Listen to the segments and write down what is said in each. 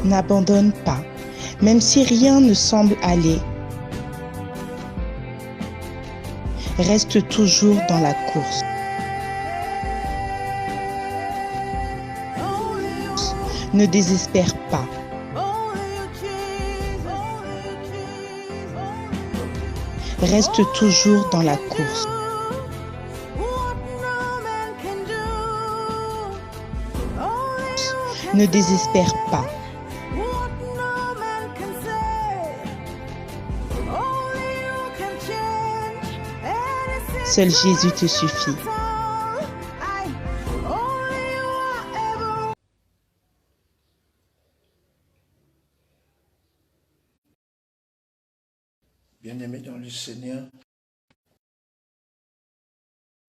N'abandonne pas, même si rien ne semble aller. Reste toujours dans la course. Ne désespère pas. Reste toujours dans la course. Ne désespère pas. Seul Jésus te suffit. Bien-aimés dans le Seigneur,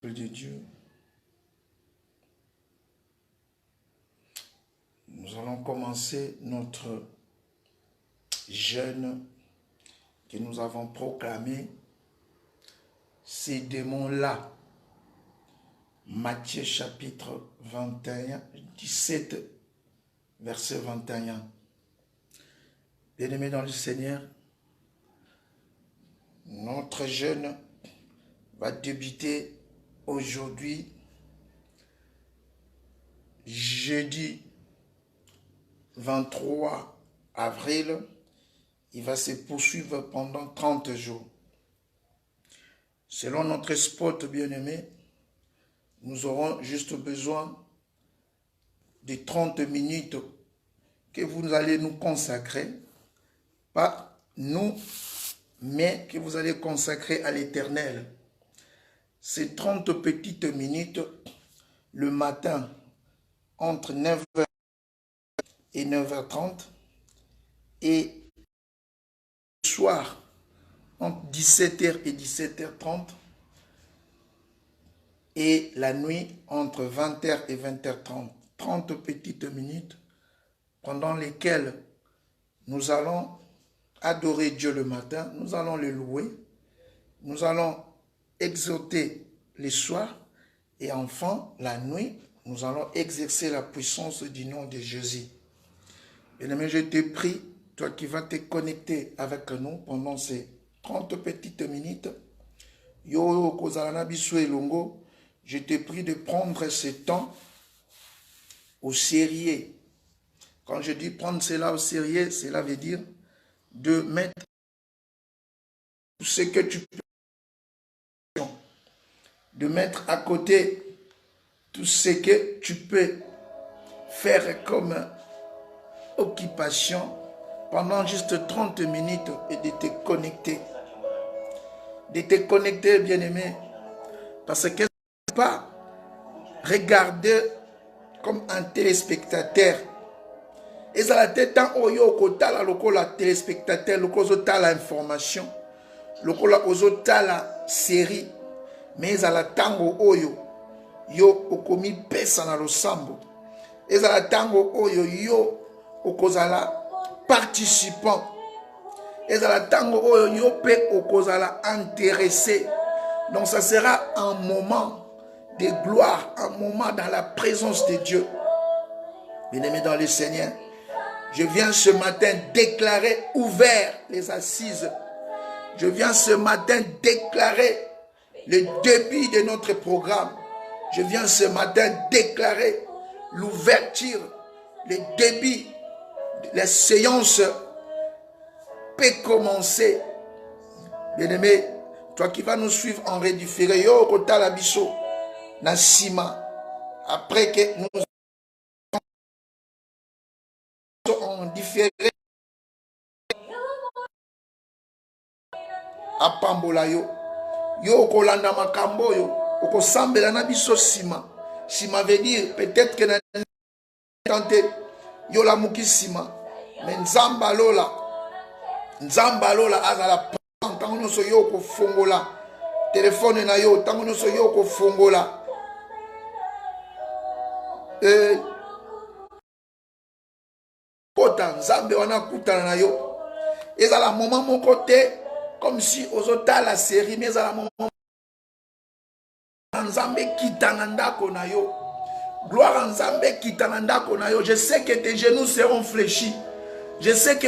peuple de Dieu, nous allons commencer notre jeûne que nous avons proclamé. Ces démons-là, Matthieu chapitre 21, 17, verset 21. Bien-aimés dans le Seigneur, notre jeûne va débuter aujourd'hui, jeudi 23 avril. Il va se poursuivre pendant 30 jours. Selon notre spot bien-aimé, nous aurons juste besoin de 30 minutes que vous allez nous consacrer, pas nous, mais que vous allez consacrer à l'Éternel. Ces 30 petites minutes, le matin, entre 9h et 9h30, et le soir, entre 17h et 17h30, et la nuit, entre 20h et 20h30. 30 petites minutes pendant lesquelles nous allons adorer Dieu le matin, nous allons le louer, nous allons exalter les soirs, et enfin, la nuit, nous allons exercer la puissance du nom de Jésus. Bien-aimé, je te prie, toi qui vas te connecter avec nous pendant ces 30 petites minutes, yo kozalana biso elongo, je te prie de prendre ce temps au sérieux. Quand je dis prendre cela au sérieux, cela veut dire de mettre tout ce que tu peux, de mettre à côté tout ce que tu peux faire comme occupation pendant juste 30 minutes et de te connecter. De te connecter, bien-aimé, parce que pas regarder comme un téléspectateur. Et ça la tête en oyo kotala lokola téléspectateur, lokola information, lokola ozotala série, mais à la tango oyo yo okomi pesa na losambo. Et à la tango oyo yo okozala participant. Et à la tango oyo yo pe okozala intéressé. Donc ça sera un moment de gloire, un moment dans la présence de Dieu. Bien-aimés dans le Seigneur, je viens ce matin déclarer ouvert les assises. Je viens ce matin déclarer le début de notre programme. Je viens ce matin déclarer l'ouverture, le début. La séance peut commencer. Bien-aimé, toi qui vas nous suivre en redifféré, yo kota la biso na sima, après que nous en différé à Pambola yo kolanda makambo yo okosambela na biso sima. Sima veut dire peut-être que na tenté yo la muki sima, mais nzamba lola azala tango nyonso yo kofongola telefone na yo, tango nyonso yo kofongola kota nzambe wana kutana na yo. Ezala moment moko te comme si ozota la série, mais ezala moment nzambe kitana ndako na yo. Gloire à Nzambe kitana ndako na yo. Je sais que tes genoux seront fléchis. Je sais que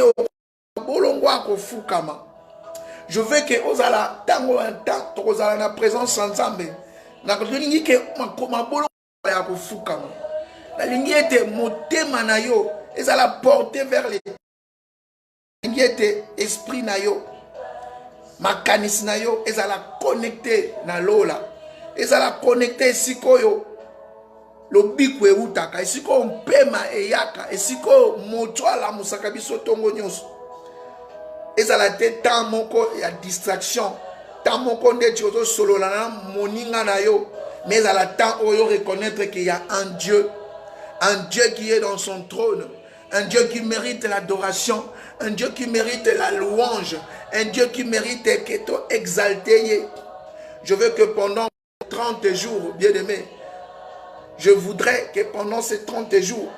je veux que ozala tango un temps tozala na présence ensemble. Na kolingi ke mabolongo ya kofukama. Na lingi ete motema na yo ezala porté vers les lingi ete esprit na yo makanisi na yo ezala connecté na lola. Ezala connecté sikoyo lobiko eutaka esiko mpema eyaka esiko moto ala musaka biso tongo nyonso. Ezala te temps moko ya distraction, temps moko nde tiozo solo na moninga na yo, mais ezala temps oyo reconnaître qu'il y a un Dieu qui est dans son trône, un Dieu qui mérite l'adoration, un Dieu qui mérite la louange, un Dieu qui mérite que tu exalté. Je veux que pendant 30 jours, bien-aimé, je voudrais que pendant ces 30 jours,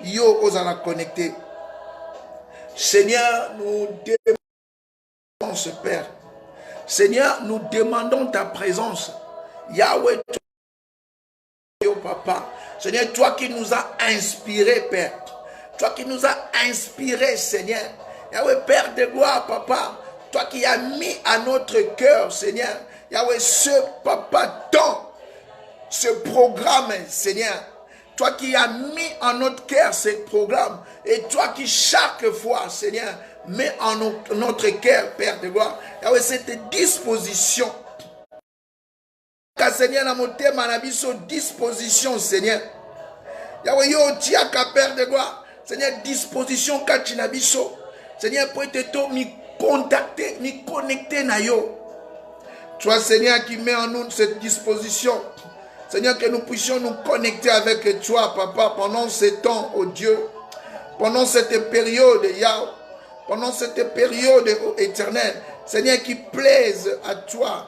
yo osala connecter. Seigneur, nous demandons, Père. Seigneur, nous demandons ta présence. Yahweh, toi, Papa. Seigneur, toi qui nous as inspirés, Père. Toi qui nous as inspirés, Seigneur. Yahweh, Père de gloire, Papa. Toi qui as mis à notre cœur, Seigneur. Yahweh, ce Papa, tant, ce programme, Seigneur. Toi qui as mis en notre cœur ce programme. Et toi qui chaque fois, Seigneur, mets en notre cœur, Père de gloire, Yahweh, cette disposition. Car Seigneur, dans mon thème, on a mis sur disposition, Seigneur. Yahweh, yo, tiaka, Père de gloire. Seigneur, disposition, kachinabiso. Seigneur, pour te m'y contacter, m'y connecter, na yo. Toi, Seigneur, qui met en nous cette disposition. Seigneur, que nous puissions nous connecter avec toi, Papa, pendant ce temps, oh Dieu. Pendant cette période, Yahweh. Pendant cette période éternelle. Seigneur, qui plaise à toi.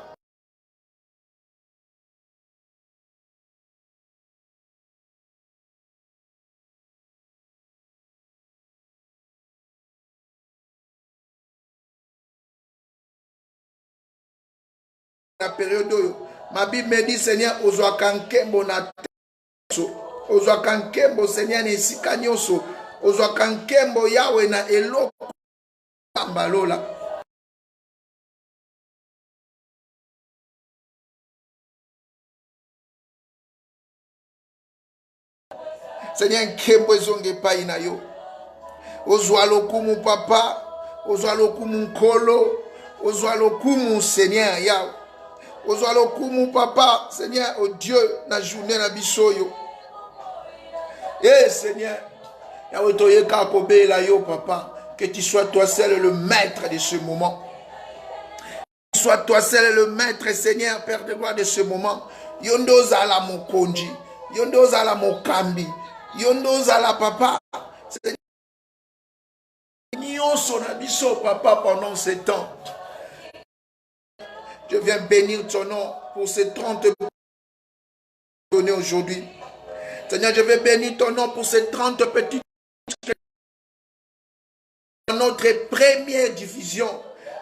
La période où ma Bible me dit, Seigneur, Ozoakankembo na teso, Ozoakankembo, Seigneur, nesika nyoso, Ozoakankembo Yahweh na eloko kambalola. Seigneur, nkembo ezonge pai na yo. Ozwalokumu papa, Ozwalokumu nkolo, Ozwalokumu Seigneur Yahweh. Ozwalokumu papa, Seigneur, oh Dieu, na journée na bisoyo. Eh Seigneur, Yahweh toye kakobe la yo papa, que tu sois toi seul le maître de ce moment. Que tu sois toi seul le maître, Seigneur, Père de gloire de ce moment. Yondo zala mokonji, yondo zala mokambi, yondo zala papa. Seigneur, nyonso na biso papa pendant ce temps. Je viens bénir ton nom pour ces 30 donnés aujourd'hui. Seigneur, je vais bénir ton nom pour ces 30 petites dans notre première diffusion.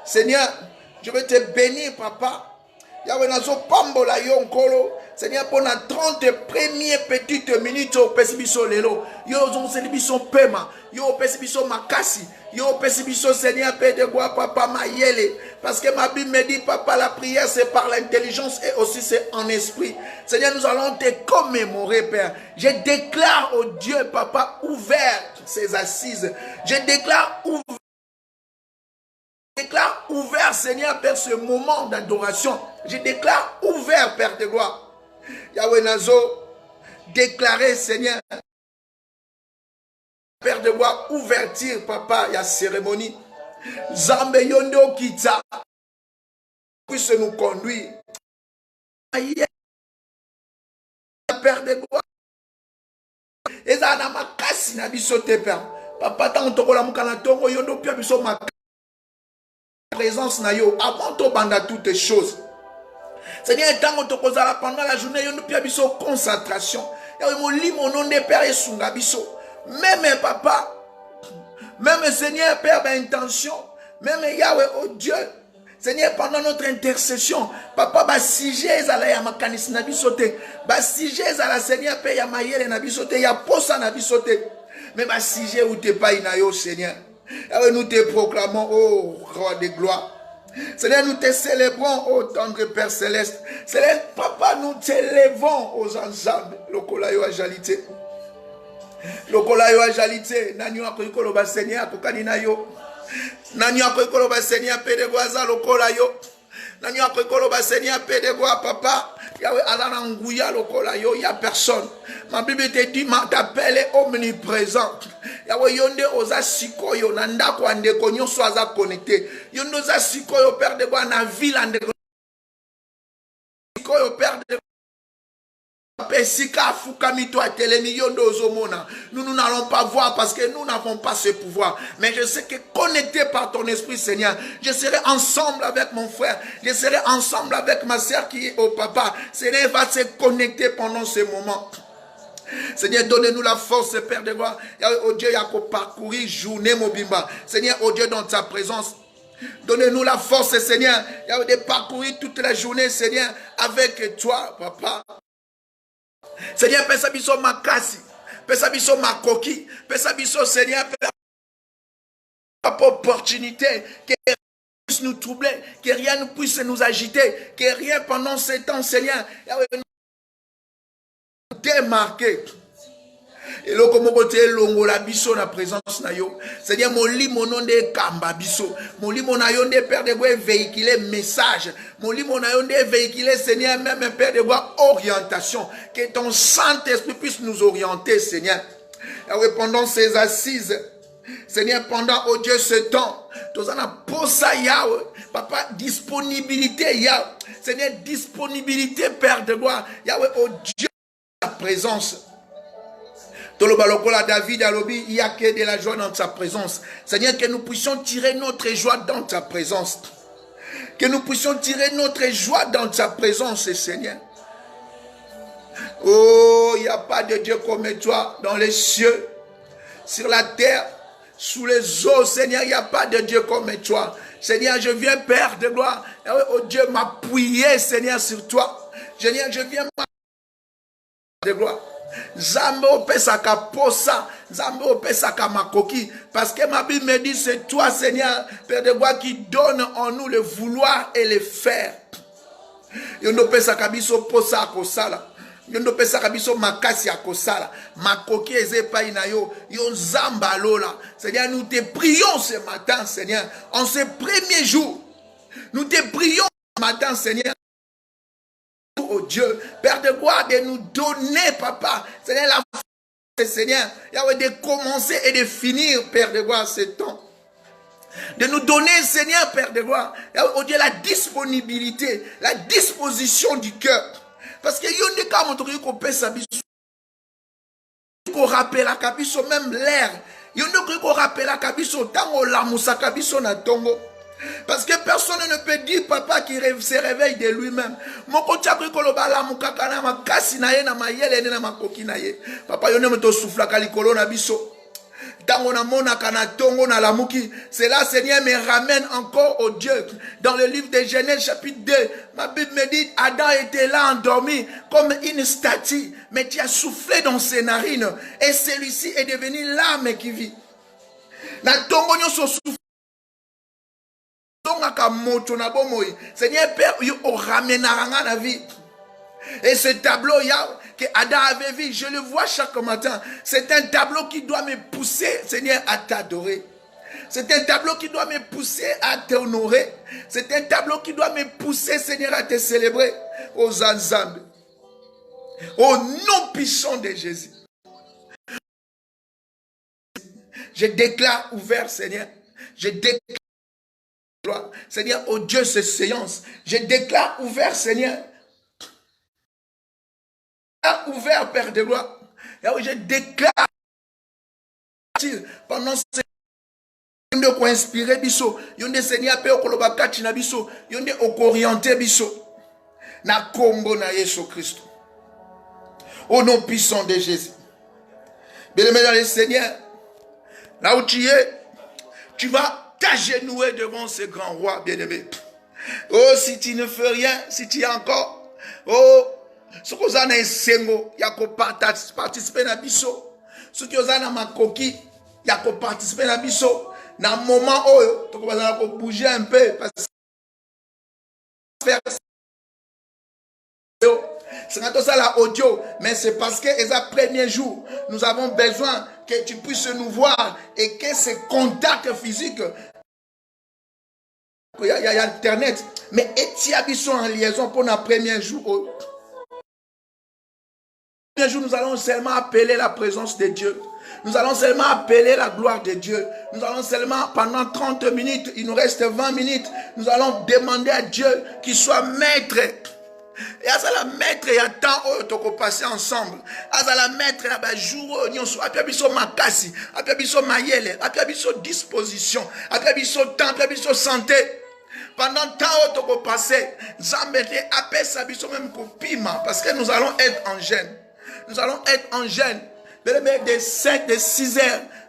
Seigneur, je vais te bénir, papa. Yahweh nazo pambola yo nkolo. Seigneur, pour la 30 premières petites minutes au pesibiso lelo. Yo zon selibiso pema. Yo pesibiso makasi. Yo pesibiso Seigneur, Père de gloire, papa mayele. Parce que ma Bible me dit, papa, la prière c'est par l'intelligence et aussi c'est en esprit. Seigneur, nous allons te commémorer, Père. Je déclare au Dieu, papa, ouvert ses assises. Je déclare ouvert, Seigneur, Père, ce moment d'adoration. Je déclare ouvert, Père de gloire. Yahweh Nazo, déclarer, Seigneur, Père de gloire, ouverture, papa, il y a cérémonie. Zambe yondo kita puisse nous conduire. Père de gloire. Et ça n'a pas cassé na bisote, Père. Papa, tant que la mukana tongo yondo pia biso ma présence na yo avant to banda toutes choses. Seigneur, tant que kozala pendant la journée yondo pia biso concentration. Ya mo li mon nom de Père esunga biso. Même papa, même Seigneur, Père, intention, même Yahweh, oh Dieu, Seigneur, pendant notre intercession, papa, ba siger zala ya makanisi na bisote, ba siger zala Seigneur, Père, ya mayele na bisote, ya posa na bisote, mais ba siger ou te pa ina yo, Seigneur. Yahweh, nous te proclamons, ô roi de gloire. Seigneur, nous te célébrons, ô tendre Père céleste. Seigneur, papa, nous t'élevons aux ensembles. Lokolayo a jalité. Lokolayo a jalité. Nanyo akoyikolo ba Seigneur, kokanina yo. Nanyo akoyikolo ba Seigneur, pedegwaza lokolayo. Nanyo akoyikolo ba Seigneur, pedegwa papa. Yahweh, alana nguya lokolayo, il y a personne. Ma Bible te dit, t'appelle omniprésent. Yahweh, yonde oza sikoyo, nanda kwa ndeko nyonso aza connecté. Yonde oza sikoyo, Père de Bois, na ville andeko. Sikoyo, Père de nous n'allons pas voir parce que nous n'avons pas ce pouvoir. Mais je sais que connecté par ton esprit, Seigneur, je serai ensemble avec mon frère. Je serai ensemble avec ma soeur qui est au papa. Seigneur va se connecter pendant ce moment. Seigneur, donnez-nous la force, Père de gloire. Oh Dieu, il y a qu'à parcourir journée mobimba. Seigneur, oh Dieu, dans ta présence. Donnez-nous la force, Seigneur. Il y a de parcourir toute la journée, Seigneur, avec toi, papa. Seigneur, pesa biso makasi, pesa biso makoki, pesa biso Seigneur, pas opportunité, que rien puisse nous troubler, que rien ne puisse nous agiter, que rien pendant ce temps, Seigneur, nous démarquer. Et là, comme on dit, longo la biso na présence na yo. Seigneur, mon lit mon nom de kamba biso. Mon lit mon ayon de Père de Bois véhiculer message. Mon lit mon ayon de véhiculer, Seigneur, même un Père de Bois orientation. Que ton Saint-Esprit puisse nous orienter, Seigneur. Et pendant ces assises, Seigneur, pendant, oh Dieu, ce temps, tous en a posa Yahweh, papa, disponibilité Yahweh. Seigneur, disponibilité, Père de Bois. Yahweh, oh Dieu, ta présence. David alobi, il y a que de la joie dans ta présence. Seigneur, que nous puissions tirer notre joie dans ta présence. Que nous puissions tirer notre joie dans ta présence, Seigneur. Oh, il n'y a pas de Dieu comme toi dans les cieux, sur la terre, sous les eaux, Seigneur, il n'y a pas de Dieu comme toi. Seigneur, je viens, Père de gloire. Oh Dieu, m'appuyer, Seigneur, sur toi. Seigneur, je viens de gloire. Zambe opesaka posa, Zambe opesaka makoki, parce que ma Bible me dit c'est toi, Seigneur, Père de Bois, qui donne en nous le vouloir et le faire. Yondo pesaka biso posa akosala, yondo pesaka biso makasi akosala, makoki ezepa inayo, yon zamba lola. Seigneur, nous te prions ce matin, Seigneur, en ce premier jour, nous te prions ce matin, Seigneur. Oh Dieu, Père de gloire, de nous donner, papa, Seigneur, la force, Seigneur, Yahweh, de commencer et de finir, Père de gloire, ce temps. De nous donner, Seigneur, Père de gloire, Yahweh, oh Dieu, la disponibilité, la disposition du cœur. Parce que yon de cas, mon truc, qu'on peut s'habiller, qu'on rappelle à Kabiso, même l'air. Yon de cas, qu'on rappelle à Kabiso, tant on l'a moussa Kabiso na tongo. Parce que personne ne peut dire papa qui se réveille de lui-même. Moko tchakri kolobala mukakana makasi na ye na mayele na makoki na ye. Papa yone meto souffla kalikolo na biso. Tango na mona kana tongo na lamuki. Cela, Seigneur, me ramène encore au Dieu. Dans le livre de Genèse chapitre 2, ma Bible me dit, Adam était là endormi comme une statue, mais tu as soufflé dans ses narines et celui-ci est devenu l'âme qui vit. Na tongo nyoso souffle. Seigneur Père, on ramènera la vie. Et ce tableau que Adam avait vu, je le vois chaque matin. C'est un tableau qui doit me pousser, Seigneur, à t'adorer. C'est un tableau qui doit me pousser à t'honorer. C'est un tableau qui doit me pousser, Seigneur, à te célébrer aux ensembles. Au nom puissant de Jésus. Je déclare ouvert, Seigneur. Je déclare Seigneur, oh Dieu, ces séances, je déclare ouvert, Seigneur. Ouvert, Père de gloire. Je déclare pendant ces yonde ko inspirer biso, yonde Seigneur pe okoloba kati na biso, yonde okorienter biso na kombo na Yesu Christ. Au nom puissant de Jésus. Bien-aimé dans le Seigneur, là où tu es, tu vas t'agenouiller devant ce grand roi, bien-aimé. Oh, si tu ne fais rien, si tu es encore, oh, ce que vous avez sengo, il y a qu'à participer à biso. Ce que vous avez makoki, il y a qu'à participer à biso. Dans le moment où tu vas bouger un peu, parce que faire c'est quand ça la audio, mais c'est parce que les premiers jours, nous avons besoin que tu puisses nous voir et que ce contact physique, il y a Internet, mais et sont en liaison pour le premier jour. Le premier jour, nous allons seulement appeler la présence de Dieu. Nous allons seulement appeler la gloire de Dieu. Nous allons seulement, pendant 30 minutes, il nous reste 20 minutes, nous allons demander à Dieu qu'il soit maître. Et à ça la maître, il y a tant où tu passer ensemble. À ça la maître, il y a jour où nous sommes. Après, il y a makasi. Après, il y a mayele. Après, il y a disposition. Après, il y a temps. Après, il y a santé. Pendant tant où tu passer, Zambé appelle ça même pour pima. Parce que nous allons être en jeûne. Nous allons être en jeûne. De 6h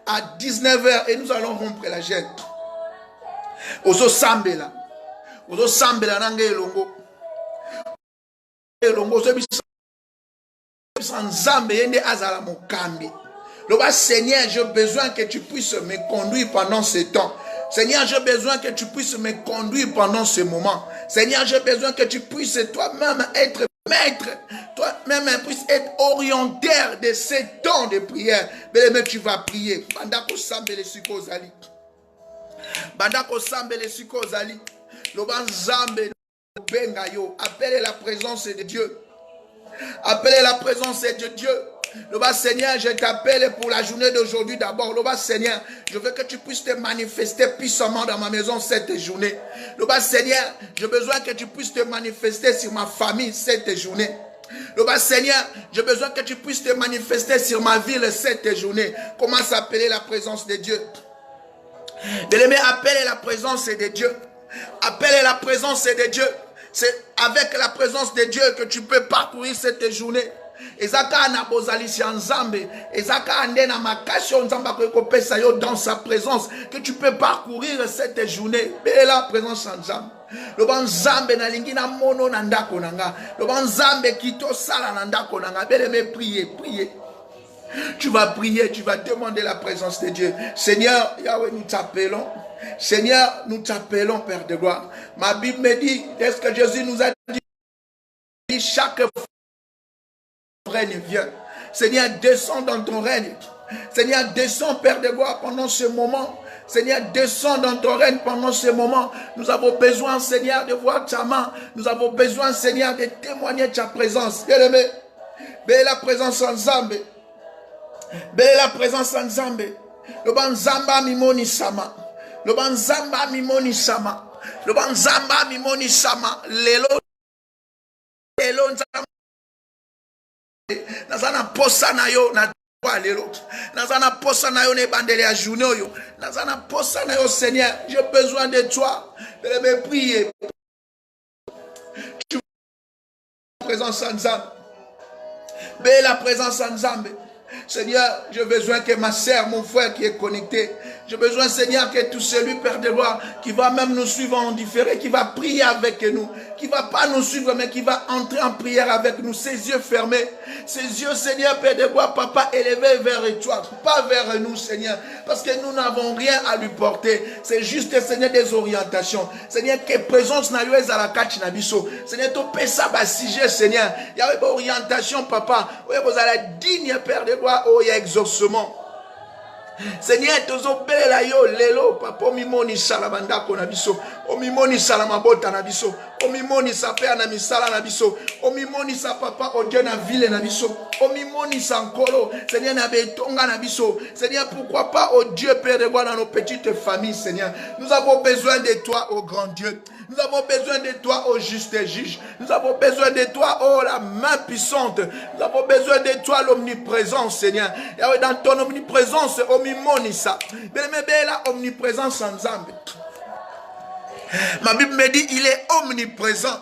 à 19h. Et nous allons rompre la jeûne. Ozo Sambé là. Ozo Sambé là, nange longo. Seigneur, j'ai besoin que tu puisses me conduire pendant ce temps. Seigneur, j'ai besoin que tu puisses me conduire pendant ce moment. Seigneur, j'ai besoin que tu puisses toi-même être maître, toi-même puisses être orientaire de ces temps de prière. Mais tu vas prier. Bandako sambe les sukozali. Bandako sambe les sukozali. Loban zambe. Appelez la présence de Dieu. Appelez la présence de Dieu. Le bas Seigneur, je t'appelle pour la journée d'aujourd'hui d'abord. Le bas Seigneur, je veux que tu puisses te manifester puissamment dans ma maison cette journée. Le bas Seigneur, j'ai besoin que tu puisses te manifester sur ma famille cette journée. Le bas Seigneur, j'ai besoin que tu puisses te manifester sur ma ville cette journée. Comment s'appeler la présence de Dieu? Bien-aimé, appelez la présence de Dieu. Appelle la présence de Dieu. C'est avec la présence de Dieu que tu peux parcourir cette journée. Dans sa présence que tu peux parcourir cette journée. La présence en Zambé. Le bon Zambé na lingina mono nandako nanga. Le bon Zambé kito sala nandako nanga. Bien-aimé, priez. Tu vas prier, tu vas demander la présence de Dieu. Seigneur, Yahweh, nous t'appelons. Seigneur, nous t'appelons, Père de gloire. Ma Bible me dit, est-ce que Jésus nous a dit, chaque fois ton règne vient. Seigneur, descends dans ton règne. Seigneur, descends, Père de gloire, pendant ce moment. Seigneur, descends dans ton règne pendant ce moment. Nous avons besoin, Seigneur, de voir ta main. Nous avons besoin, Seigneur, de témoigner de ta présence. Bien-aimé, belle la présence en Zambé. Belle la présence en Zambé. Le banzamba mimoni sama. Le banzamba mimoni sama. Le banzamba mimoni sama. Lelo nzamba. Nazana posa na yo na kwa lelo. Nazana posa na yo ne bandele ya journée yo. Nazana posa na yo Seigneur. J'ai besoin de toi. De me prier. Tu la présence en Zambé. Belle la présence en Zambé. Seigneur, j'ai besoin que ma sœur, mon frère qui est connecté, j'ai besoin, Seigneur, que tout celui, Père de gloire, qui va même nous suivre en différé, qui va prier avec nous, qui ne va pas nous suivre, mais qui va entrer en prière avec nous, ses yeux fermés, ses yeux, Seigneur, Père de gloire, Papa, élevés vers toi, pas vers nous, Seigneur, parce que nous n'avons rien à lui porter, c'est juste, Seigneur, des orientations. Seigneur, que présence n'a eu à la cache nabiso. Seigneur, tu peux ça, sujet, Seigneur, il y a une orientation, Papa, vous allez digne, Père de gloire, oh, il y a exaucement. Seigneur, tozopele la yo lelo papa mimoni salamanda kona biso o mimoni salamabota na biso o mimoni sa père na misala na biso o mimoni sa papa o Dieu na ville na biso o mimoni sa nkolo Seigneur na betonga na biso Seigneur, pourquoi pas au Dieu Père de gloire dans nos petites familles. Seigneur, nous avons besoin de toi, ô grand Dieu. Nous avons besoin de toi, ô juste juge. Nous avons besoin de toi, ô la main puissante. Nous avons besoin de toi, l'omniprésence, Seigneur. Et dans ton omniprésence, omimonisa. La omniprésence en Zambie. Ma Bible me dit, il est omniprésent.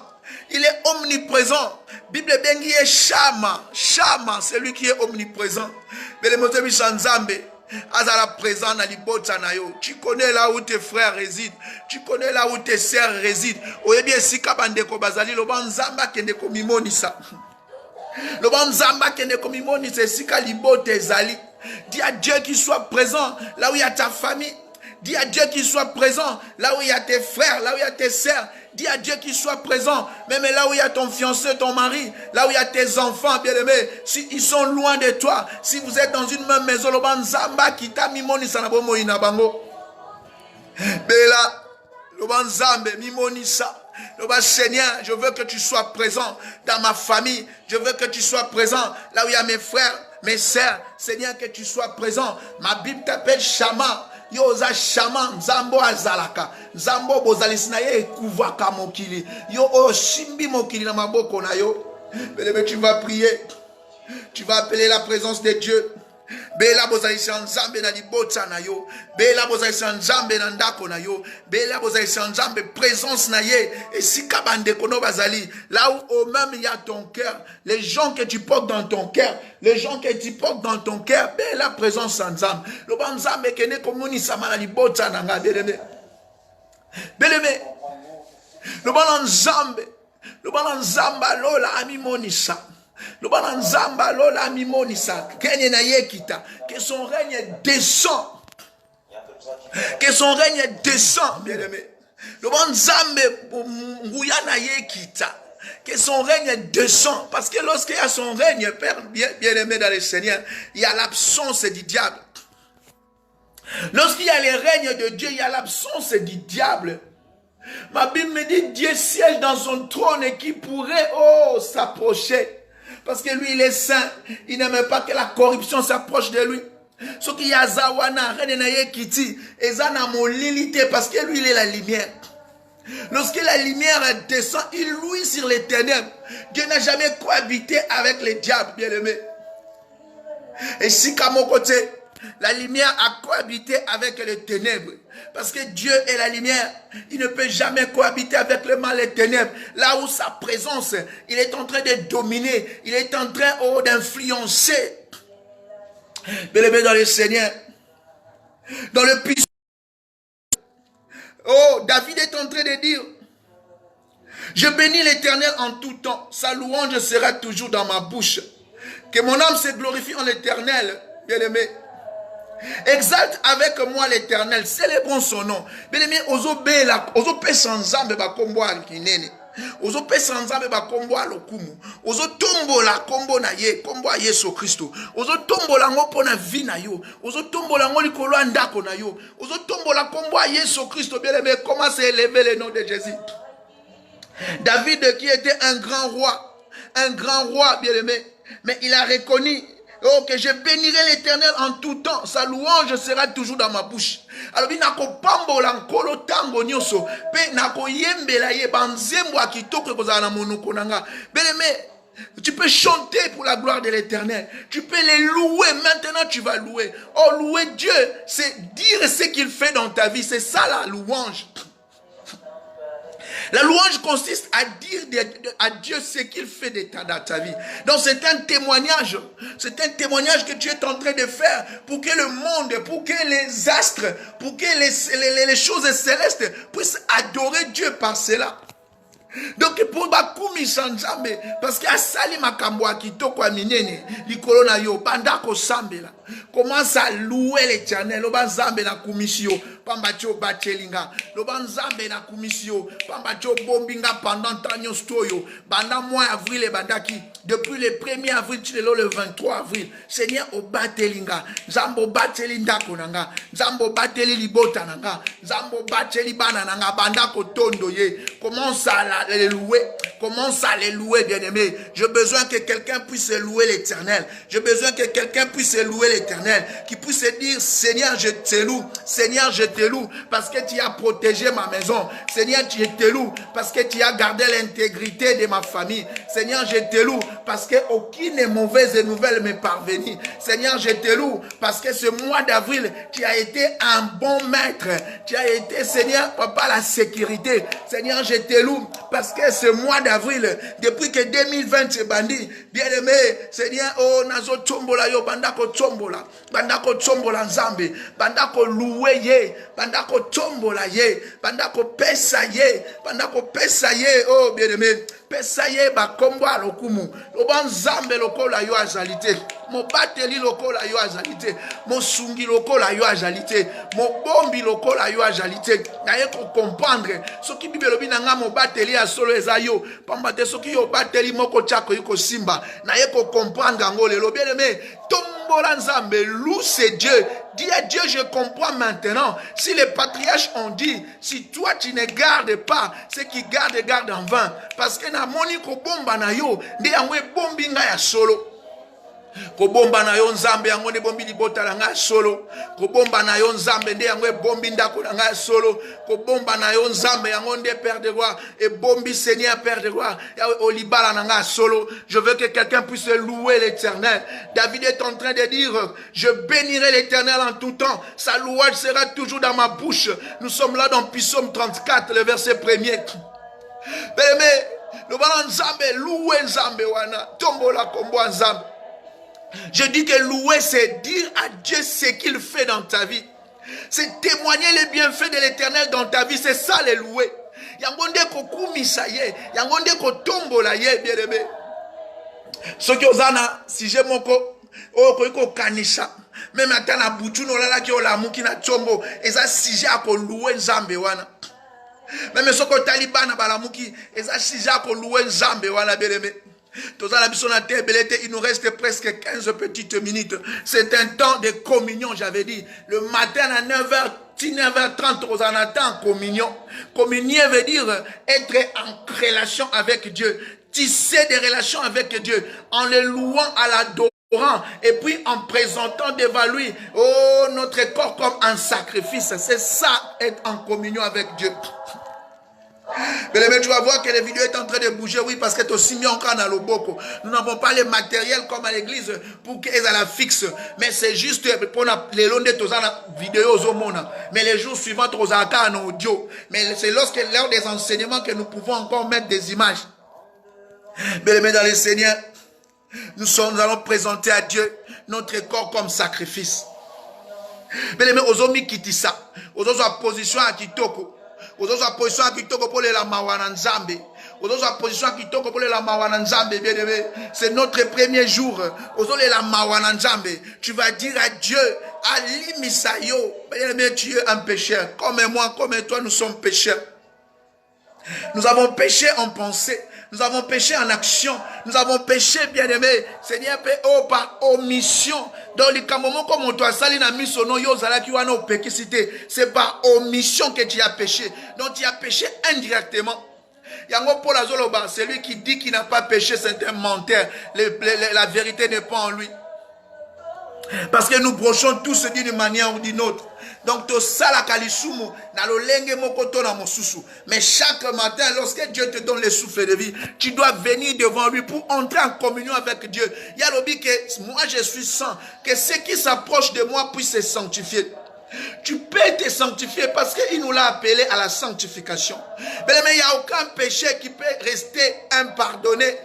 Il est omniprésent. Bible bengi est Shama. Shama, c'est lui qui est omniprésent. Mais les mots de Zambie. Azala présent na libota na yo. Tu connais là où tes frères résident. Tu connais là où tes sœurs résident. Oyebi sika bandeko bazali lo banzamba kende ko mimonisa. Lo banzamba kende ko mimonisa sika libote ezali. Dis à Dieu qu'il soit présent là où il y a ta famille. Dis à Dieu qu'il soit présent. Là où il y a tes frères, là où il y a tes sœurs. Dis à Dieu qu'il soit présent. Même là où il y a ton fiancé, ton mari, là où il y a tes enfants, bien-aimés, si ils sont loin de toi, si vous êtes dans une même maison, le banzamba qui t'a mimoni sanabomo inabango. Bela, le banzambe mimoni sa. Seigneur, je veux que tu sois présent dans ma famille. Je veux que tu sois présent là où il y a mes frères, mes sœurs. Seigneur, que tu sois présent. Ma Bible t'appelle Shama. Yo za Shama, Nzambo azalaka. Nzambo bozalisina ye kuvaka mokili. Yo o shimbi mokili na maboko na yo. Mais tu vas prier. Tu vas appeler la présence de Dieu. Bela bozalisa nzambe na libota na yo. Bela bozalisa nzambe na ndako na yo. Bela bozalisa nzambe présence na ye. Et si kabande kono bazali, là où au même il y a ton cœur, les gens que tu portes dans ton cœur, les gens que tu portes dans ton cœur, bela présence nzambe. Le banzambe kene komuni sama na libota na nga beleme. Beleme. Le banzambe. Le banzambe lola ami monisa. Le banzamba lola mimonisa kenye na yekita que son règne descend, que son règne descend, bien aimé. Le banzambe nguya na yekita que son règne descend, parce que lorsqu'il y a son règne, Père bien aimé dans le Seigneur, il y a l'absence du diable. Lorsqu'il y a le règne de Dieu, il y a l'absence du diable. Ma Bible me dit Dieu siège dans son trône et qui pourrait s'approcher. Parce que lui, il est saint. Il n'aime pas que la corruption s'approche de lui. Ce qui y a Zawana, Renenaye Kiti, et Zana Molilité, parce que lui, il est la lumière. Lorsque la lumière descend, il louit sur les ténèbres. Dieu n'a jamais cohabité avec les diables, bien aimés. Et si, qu'à mon côté, la lumière a cohabité avec les ténèbres. Parce que Dieu est la lumière. Il ne peut jamais cohabiter avec le mal et les ténèbres. Là où sa présence, il est en train de dominer. Il est en train d'influencer. Bien-aimé dans le Seigneur. Dans le puissant. Oh, David est en train de dire, je bénis l'Éternel en tout temps. Sa louange sera toujours dans ma bouche. Que mon âme se glorifie en l'Éternel. Bien-aimé. Exalte avec moi l'Éternel, célébrons son nom. Bien-aimé, ozo pesa nzambe ba kombo kinene. Ozo pesa nzambe ba kombo lokumu. Ozo tombola kombo na ye, kombo Yesu Kristo. Ozo tombola ngo pona vie na yo. Ozo tombola ngo likolo ndako na yo. Ozo tombola kombo Yesu Kristo. Bien-aimé, comment c'est élevé le nom de Jésus. David qui était un grand roi, bien-aimé, mais il a reconnu que je bénirai l'Éternel en tout temps. Sa louange sera toujours dans ma bouche. Alors, nako pambola nkolo tango nyoso. Pe nako yembela ye banzembo akitoko kozala na monoko nanga. Bien-aimé, tu peux chanter pour la gloire de l'Éternel. Tu peux les louer. Maintenant, tu vas louer. Oh, louer Dieu, c'est dire ce qu'il fait dans ta vie. C'est ça la louange. La louange consiste à dire à Dieu ce qu'il fait dans ta vie. Donc c'est un témoignage. C'est un témoignage que tu es en train de faire pour que le monde, pour que les astres, pour que les choses célestes puissent adorer Dieu par cela. Donc pour bakumi sanzambe, parce que asali makambo akitoko aminene likolo na yo banda ko sambela. Commence à louer l'Éternel. Loba nzambe na kumisio pambacho bachelinga. Loba nzambe na kumisio pambacho bombinga pendant tanyo stoyo. Banda mois avril et bandaki. Depuis le 1er avril le 23 avril. Seigneur o batelinga. Zambo batelinda konanga. Zambo bateli libota nanga. Zambo bateli bana nanga banda ko tondo ye. Commence à les louer. Commence à les louer, bien-aimé. J'ai besoin que quelqu'un puisse louer l'Éternel. J'ai besoin que quelqu'un puisse louer l'Éternel. Qui puisse dire, Seigneur, je te loue. Seigneur, je te loue. Parce que tu as protégé ma maison. Seigneur, je te loue. Parce que tu as gardé l'intégrité de ma famille. Seigneur, je te loue. Parce qu'aucune mauvaise nouvelle m'est parvenue. Seigneur, je te loue. Parce que ce mois d'avril, tu as été un bon maître. Tu as été, Seigneur, papa, la sécurité. Seigneur, je te loue. Parce que ce mois d'avril, depuis que 2020 c'est bandit, bien-aimé, Seigneur, oh, nazo tombola yo, bandako tombola, bandako tombola nzambe, bandako loué ye, bandako tombola ye, bandako pesa ye, oh, bien-aimé, Pesaye ba kombo alokumu. Loba nzambe lokola yo azalite. Mo bateli lokola yo azalite. Mo sungi lokola yo azalite. Mo bombi lokola yo azalite. Naye ko comprendre. Soki Bible lobi nanga mo bateli a solo ezayo. Pambate soki yo bateli moko chako yuko simba. Naye ko comprendre angole. Lo bien aimé. Tombola nzambe. Loue c'est Dieu. Dis à Dieu, je comprends maintenant. Si les patriarches ont dit, si toi tu ne gardes pas, ceux qui gardent en vain. Parce que na moni ko bomba na yo, ndi yangwe bombi nga ya solo. Ko bomba na yo nzambe yango ne bombi libota na nga solo. Ko bomba na yo nzambe ndi yangwe bombi ndako na nga solo. Ko bomba na yo nzambe yango nde Père de roi et bombi Seigneur Père de roi. Yawe olibala na nga solo. Je veux que quelqu'un puisse louer l'Éternel. David est en train de dire, je bénirai l'Éternel en tout temps. Sa louange sera toujours dans ma bouche. Nous sommes là dans Psaume 34, le verset 1er. Bien-aimé, le ballon nzambe, louer nzambe wana, tombola kombo nzambe. Je dis que louer, c'est dire à Dieu ce qu'il fait dans ta vie. C'est témoigner les bienfaits de l'Éternel dans ta vie. C'est ça les louer. Yangonde ko kumisa ye, yangonde ko tombola ye, bien-aimé. Ce que ozana, si j'ai mon ko, ko kanisha. Même ata na butu no lala ki olamuki na tombo, eza sije ako louer nzambe wana. Même ce que Taliban a balamuki, eza sije ako louer nzambe wana, bien-aimé. Il nous reste presque 15 petites minutes. C'est un temps de communion, j'avais dit. Le matin à 9h, 9h30, on attend communion. Communier veut dire être en relation avec Dieu. Tisser des relations avec Dieu. En le louant à l'adorant. Et puis en présentant devant lui, oh, notre corps comme un sacrifice. C'est ça, être en communion avec Dieu. Mais tu vas voir que la vidéo est en train de bouger, oui, parce que tu as mis encore dans le boko. Nous n'avons pas les matériels comme à l'église pour qu'elles la fixe. Mais c'est juste pour les longs de tes vidéos au monde. Mais les jours suivants, tu as en audio. Mais c'est lorsque l'heure des enseignements que nous pouvons encore mettre des images. Mais dans le Seigneur, nous allons présenter à Dieu notre corps comme sacrifice. Mais aux hommes qui ça, aux autres position à Kitoko. Aux autres positions qui toko pour les mawana nzambe. Aux autres positions qui toko pour les mawana nzambe, bien aimé. C'est notre premier jour. Aux autres la mawana nzambe. Tu vas dire à Dieu, Ali Misayo, bien aimé, tu es un pécheur. Comme moi, comme toi, nous sommes pécheurs. Nous avons péché en pensée. Nous avons péché en action. Nous avons péché, bien-aimé. Seigneur, par omission. Dans les moments comme toi, c'est par omission que tu as péché. Donc tu as péché indirectement. Celui qui dit qu'il n'a pas péché, c'est un menteur. La vérité n'est pas en lui. Parce que nous brochons tous d'une manière ou d'une autre. Donc, tu sala kalisumu na lo lenge mokoto na mosusu. Mais chaque matin, lorsque Dieu te donne le souffle de vie, tu dois venir devant lui pour entrer en communion avec Dieu. Il y a l'objet que moi je suis saint, que ceux qui s'approchent de moi puissent se sanctifier. Tu peux te sanctifier parce qu'il nous l'a appelé à la sanctification. Mais il n'y a aucun péché qui peut rester impardonné.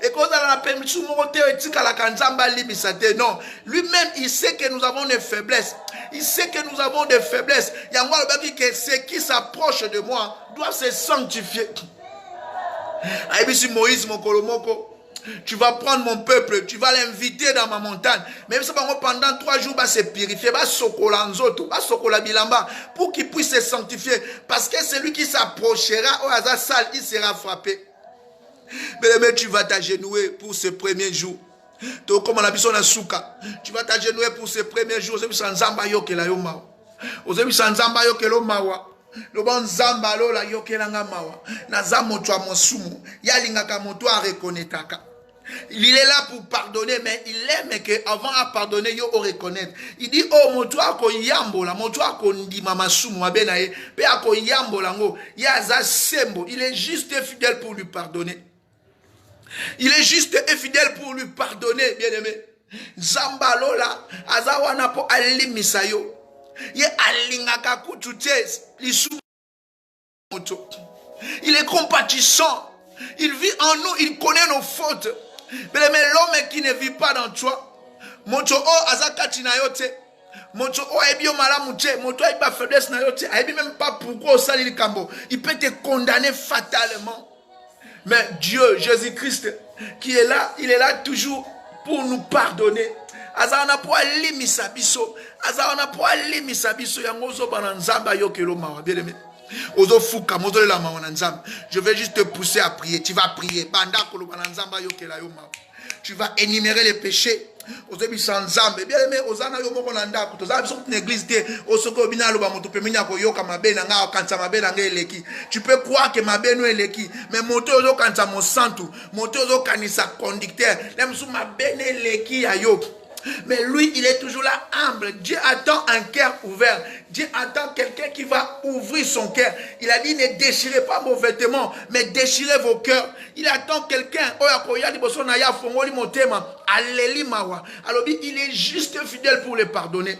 Et quand on a la permission, non, lui-même il sait que nous avons des faiblesses. Il sait que nous avons des faiblesses. Il y a moi le que ceux qui s'approchent de moi doivent se sanctifier. Moïse, tu vas prendre mon peuple, tu vas l'inviter dans ma montagne. Même si pendant 3 jours, se purifier, pour qu'il puisse se sanctifier. Parce que celui qui s'approchera au hasard sale, il sera frappé. Mais tu vas t'agenouiller pour ce premier jour. Comme on a vu sur la souka, tu vas t'agenouiller pour ce premier jour. Vous savez, Nzamba yokela yo mawa. Vous savez, Nzamba yokela mawa. Le bon Nzamba lo la yokela mawa. Na zamo twa monsumu. Yalinga ka moto a reconnaître. Il est là pour pardonner, mais il aime que avant à pardonner, yo o reconnaître. Il dit oh moto ako yambola, moto ako ndima masumu abenaye, pe ako yambola ngo, ya za sembo. Il est juste et fidèle pour lui pardonner. Il est juste et fidèle pour lui pardonner, bien-aimé. Zambalola, azawana po alimisayo. Ye alingaka kutute lisu moto. Il est compatissant. Il vit en nous, il connaît nos fautes. Mais l'homme qui ne vit pas dans toi, moto o azakati na yote. Moto o ebio malamuche, moto eba faiblesse na yote, ebi même pas pourquoi au sali kambo. Il peut te condamner fatalement. Mais Dieu, Jésus-Christ, qui est là, il est là toujours pour nous pardonner. Azana po alimisa biso, azana po alimisa biso yango zo bana nzamba yokelo mawa bien-aimé. Ozo fuka mozo la mawa na nzamba. Je vais juste te pousser à prier. Tu vas prier. Banda kolo bana nzamba yokela yo mawa. Tu vas énumérer les péchés. Ozo sans nzamba. Bien-aimé, ozana yo moko na ndako. Toza biso une église te osoko bina lo ba moto pemenya ko yoka mabe na nga kanza mabe na eleki. Tu peux croire que mabe no eleki, mais moto ozo kanza mo santu, moto ozo kanisa conducteur. Même sous mabe na eleki ya yo. Mais lui, il est toujours là, humble. Dieu attend un cœur ouvert. Dieu attend quelqu'un qui va ouvrir son cœur. Il a dit, ne déchirez pas vos vêtements, mais déchirez vos cœurs. Il attend quelqu'un. Alors, il est juste fidèle pour les pardonner.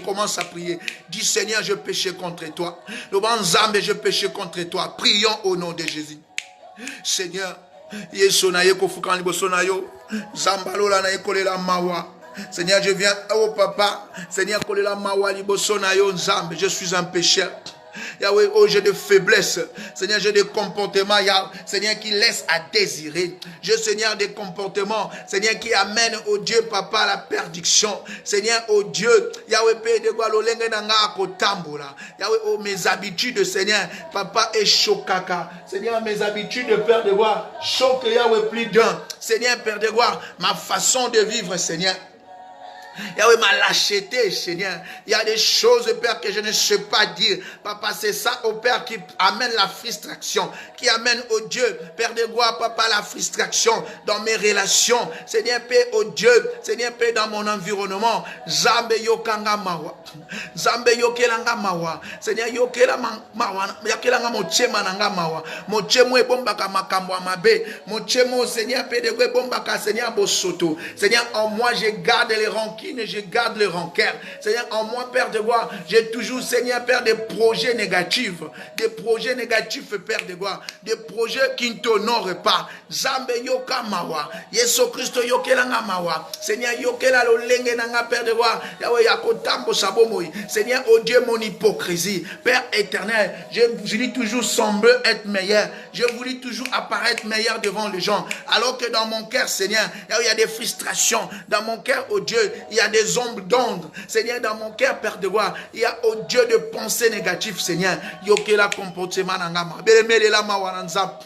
Commence à prier. Dis Seigneur, je péché contre toi. Je péché contre toi. Prions au nom de Jésus. Seigneur, Seigneur, je viens au papa. Seigneur, je suis un pécheur. Yahweh, oh, j'ai de faiblesses. Seigneur, j'ai des comportements, Seigneur, qui laissent à désirer. J'ai, Seigneur, des comportements, Seigneur, qui amènent au Dieu, papa, à la perdition. Seigneur, oh Dieu, Yahweh, Yahweh, oh, mes habitudes, Seigneur, papa, et chokaka. Seigneur, mes habitudes, Père de gloire, choque, Yahweh, plus d'un. Seigneur, Père de gloire, ma façon de vivre, Seigneur. Yahweh m'a lâcheté, Seigneur. Il y a des choses, Père, que je ne sais pas dire. Papa, c'est ça, oh Père, qui amène la frustration, qui amène, oh Dieu, Père de gloire, Papa, la frustration dans mes relations. Seigneur, Père, oh Dieu, Seigneur, Père, dans mon environnement. Zambe yokanga mawa. Zambe yokelanga mawa. Seigneur, yokela mawa. Yokelanga mochema nanga mawa. Mochemo e bombaka makambo amabe. Mochemo, Seigneur, Père de gloire, bombaka, Seigneur, bosoto. Seigneur, en moi, je garde les rancœurs. Je garde le rancœur. Seigneur, en moi, Père de gloire, j'ai toujours, Seigneur, Père, des projets négatifs. Des projets négatifs, Père de gloire. Des projets qui ne t'honorent pas. Zambe yoka mawa. Yeso Christo yokelanga mawa. Seigneur, yokela lo lenge nanga, Père de gloire. Yahweh yakotambo sabomoy. Seigneur, oh Dieu, mon hypocrisie. Père éternel, je dis toujours sembler être meilleur. Je voulais toujours apparaître meilleur devant les gens. Alors que dans mon cœur, Seigneur, il y a des frustrations. Dans mon cœur, oh Dieu, il y a des ombres d'ombre. Seigneur, dans mon cœur, Père de gloire, il y a, oh Dieu, de pensées négatives, Seigneur. Yokela comportement nangama. Belemele la mawananzap.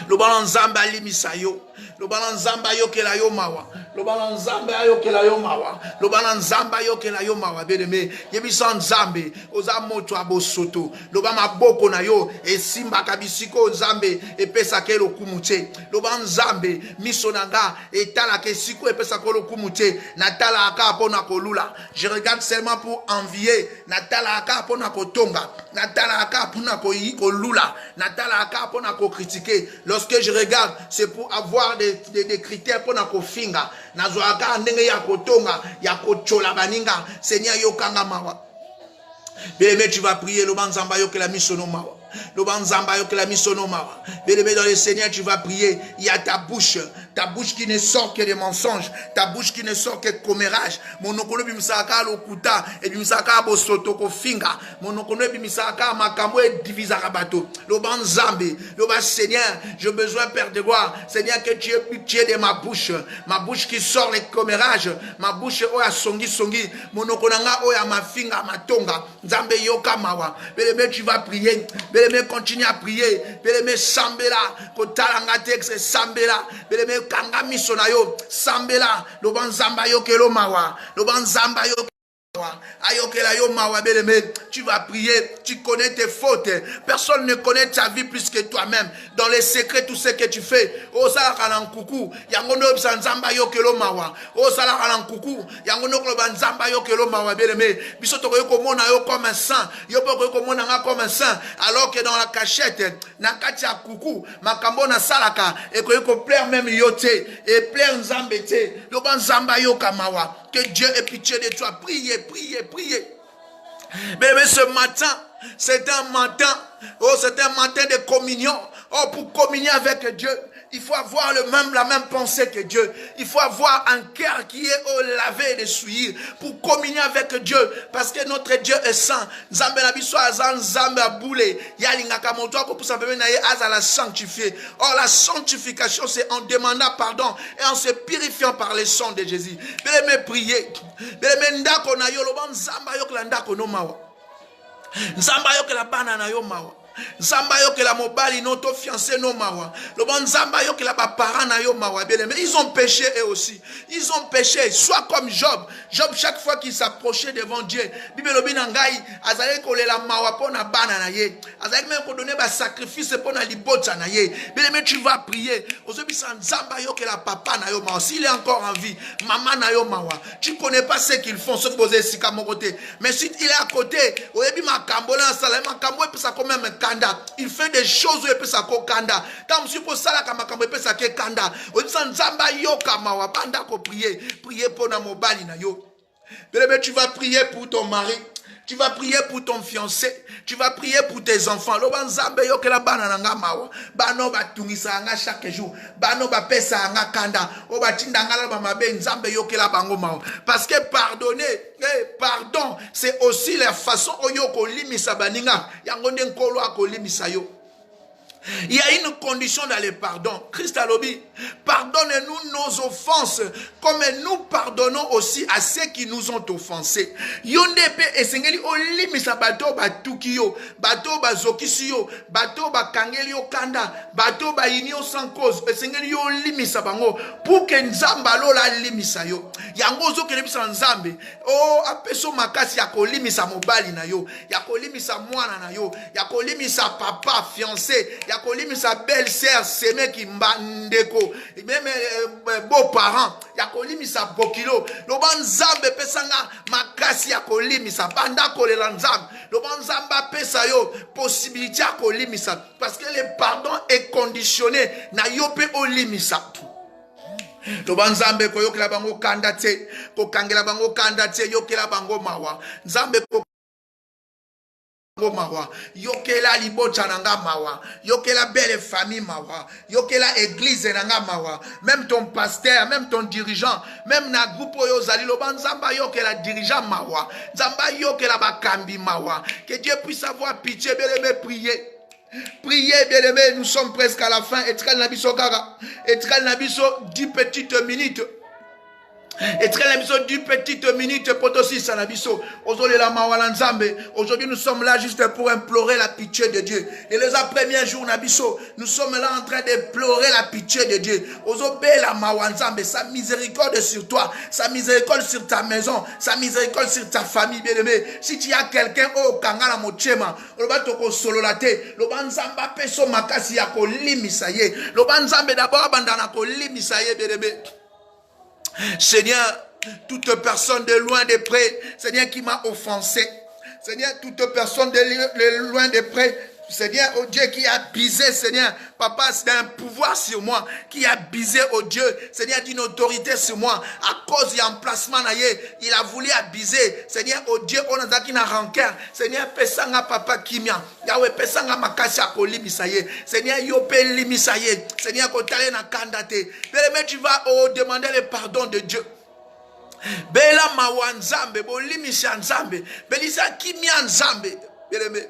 Le balanzamba limisayo. Le balanzamba yokela yo mawa. Le balanzamba yokela yo mawa. Le balanzamba yokela yo mawa. Bedeme. Yebisan zambe. Oza moto abosoto. Le bamaboko na yo. E simba kabisiko zambe. E pesa ke lo kumute. Le banzambe. Misonanga. E tala ke siko e pesa ko lo kumute. Natala aka apona kolula. Je regarde seulement pour envier. Natala aka apona kotonga. Natala aka apona kolula. Natala aka apona ko critiquer. Lorsque je regarde, c'est pour avoir des critères pour nako finga. Nazoaka ndenge ya kotonga, ya kochola baninga. Seigneur yokanga mawa. Bien-aimé, tu vas prier le banzamba yo que la misono mawa. Le banzamba yo que la misono mawa. Bien-aimé, dans le Seigneur, tu vas prier. Il y a ta bouche qui ne sort que des mensonges, ta bouche qui ne sort que de commérage. Mon okono bimisaka lokuta et bimisaka bosoto ko finga. Mon okono bimisaka makambo et divisaka bato. Le banzambe, le bas Seigneur, j'ai besoin, Père de gloire, Seigneur, que tu aies pitié de ma bouche qui sort les commérages, ma bouche oya songi songi, mon okonanga oya ma finga matonga, zambe yoka mawa. Bien-aimé, tu vas prier. Bien-aimé, continue à prier. Bien-aimé, sambela, kotalanga texte sambela. Bien-aimé, kanga misonayo, sambela, lo banzamba yo kelo mawa, lo banzamba yo tu vas prier, tu connais tes fautes. Personne ne connaît ta vie plus que toi-même. Dans les secrets, tout ce que tu fais. Oh, ça la coucou. Yangono sanzamba yo kelo mawa. Oh, ça la coucou. Yangono banzamba yo kelo mawa beleme. Bisoto ko mona yo comme un saint. Yo ko mona nga comme un saint. Alors que dans la cachette, na katia coucou, makambo na salaka et ko plaire même yote et plaire nzambete. Yo banzamba yo kamawa. Que Dieu ait pitié de toi. Priez, priez, priez. Mais ce matin, c'est un matin. Oh, c'est un matin de communion. Oh, pour communier avec Dieu. Il faut avoir la même pensée que Dieu. Il faut avoir un cœur qui est au lavé et dessouillé pour communier avec Dieu. Parce que notre Dieu est saint. Nzambe na biso aza nzambe aboule. Yalingaka moto ko pour simplement naye aza la sanctifier. Or la sanctification c'est en demandant pardon et en se purifiant par le sang de Jésus. Bien-aimé, prier. Bien-aimé, ndako na yo loba nzamba yo kla ndako no mawa. Nzamba yo kla bana na yo mawa. Nzamba yo que la mobali notre fiancé no mawa. Le bon nzamba yo que la parents na yo mawa. Mais ils ont péché eux aussi. Ils ont péché. Soit comme Job. Job chaque fois qu'il s'approchait devant Dieu, Bible lobi nangai azalé ko la mawa pona bana na ye. Azalé même ko donner ba sacrifice pona libota na ye. Mais tu vas prier. Ozobi sa nzamba yo que la papa na yo mawa. S'il est encore en vie, maman na yo mawa. Tu connais pas ce qu'ils font sauf poser sika mon côté. Mais si il est à côté, oyebi makambo na sala makambo et puis ça quand même il fait des choses où il peut s'ako kanda. Tant que pour ça la kamakambo il peut s'ake kanda. On dit nzamba yo kamawa banda ko prier, prier pour na mobali na yo. Bien, tu vas prier pour ton mari. Tu vas prier pour ton fiancé. Tu vas prier pour tes enfants. Loba nzambe yo ke la bana nanga mawa. Bano ba tungisa nga chaque jour. Bano ba pesa nga kanda. O ba tinda nga ba mabe nzambe yo ke la bango mawa. Parce que pardonner, pardon, c'est aussi la façon oyo ko limisa baninga. Yango ndenkolo ko limisa yo. Il y a une condition dans le pardon. Christ a lobi, pardonne-nous nos offenses, comme nous pardonnons aussi à ceux qui nous ont offensés. Yondepe esengeli olimisa bato batukiyo, bato bazokisiyo, bato bakangeli yo kanda, bato ba inio sans cause. Esengeli olimisa bango pour que nzamba lola limisa yo. Yango zo kelebisa nzambe. Oh apeso makasi ya kolimisa mobali na yo, ya kolimisa mwana na yo, ya kolimisa papa fiancé. Yakolimisa belle-sœur, seme ki mbandeko, même beaux-parents, yakolimisa bokilo, loban nzambe pesanga makasi yakolimisa, banda kolela nzambe, loban nzamba pesa yo, possibilité yakolimisa, parce que le pardon est conditionné, na yope olimisa. Loban nzambe ko yokela bango kanda te, ko kangela bango kanda te, yokela bango mawa, nzambe ko mawa, yokela libota nanga mawa, yokela belle famille mawa, yokela église nanga mawa, même ton pasteur, même ton dirigeant, même na groupe yo zali loba nzamba yokela dirigeant mawa, nzamba yokela bakambi mawa, que Dieu puisse avoir pitié, bien-aimé, prier. Priez, bien-aimé, nous sommes presque à la fin. Etral nabiso kaka, etral nabiso 10 petites minutes. Et très l'émission d'une petite minute potosi sanabiso. Aujourd'hui nous sommes là juste pour implorer la pitié de Dieu. Et les premiers jours nabiso, nous sommes là en train d'implorer la pitié de Dieu. Ozobe la mawanzambe, sa miséricorde sur toi, sa miséricorde sur ta maison, sa miséricorde sur ta famille, bien-aimé. Si tu as quelqu'un au kangala mochema, lobatoko sololate, lobanzamba peso makasi ya kolimisaye, lobanzambe d'abord abandana kolimisaye, bien-aimé. Seigneur, toute personne de loin de près, Seigneur, qui m'a offensé, Seigneur, toute personne de loin de près, Seigneur, oh Dieu, qui a bisé, Seigneur, Papa, c'est un pouvoir sur moi, qui a bisé, oh Dieu, Seigneur, d'une autorité sur moi, à cause d'un emplacement, il a voulu abuser, Seigneur, oh Dieu, on a dit qu'il a rancœur, Seigneur, pesanga papa kimia, Yahweh, pesanga makasi akoli misaye, Seigneur, yope limisaye, Seigneur, kotale na kandate, mais tu vas demander le pardon de Dieu. Bela mawa nzambe, bolimisha nzambe, belisa kimia nzambe, bien-aimé.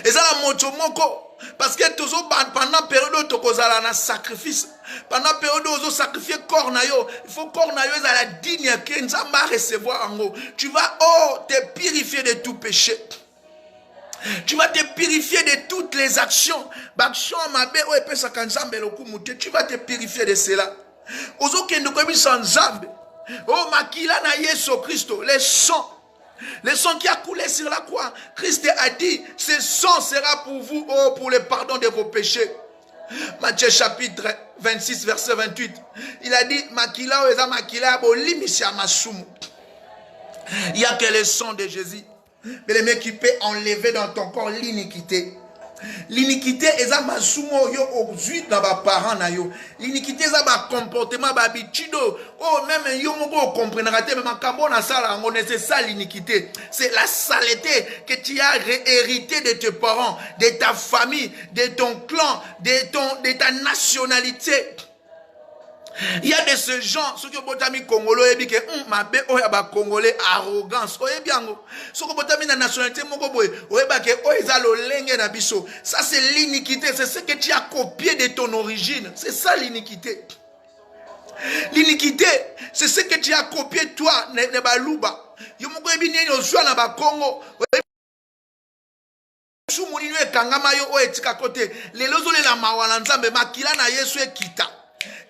Et ça la moto moko parce que toujours pendant la période tokozala na sacrifice, pendant la période où sacrifier corps na yo, il faut corps na yo za la digne que nzamba recevoir en haut. Tu vas te purifier de tout péché. Tu vas te purifier de toutes les actions. Tu vas te purifier de cela. Oh makila na Yesu Christo, les sangs. Le sang qui a coulé sur la croix. Christ a dit, ce sang sera pour vous, oh, pour le pardon de vos péchés. Matthieu chapitre 26, verset 28. Il a dit, makila oeza makila bolimisia masumu. Il n'y a que le sang de Jésus. Mais le mec qui peut enlever dans ton corps l'iniquité. L'iniquité est un masumo yo ozui dans ba parents na yo. L'iniquité est un comportement ba habitude. Oh même yo moko comprendra te même kambo na sala ngone c'est ça l'iniquité. C'est la saleté que tu as hérité de tes parents, de ta famille, de ton clan, de ta nationalité. Il y a de ce genre, ceux qui ont été congolais, ils disent que ma bé oya ba congolais arrogance. Oye bien go. Ceux qui ont été na nationalité moko boy, oye ba ke oya lo lenge na biso. Ça c'est l'iniquité, c'est ce que tu as copié de ton origine. C'est ça l'iniquité. L'iniquité, c'est ce que tu as copié toi ne ba luba. Yo moko ebi ni ozwa na ba Congo. Shumuni no ekangama yo oye tika kote. Lelo zo le la mawala nzambe makila na Yesu ekita.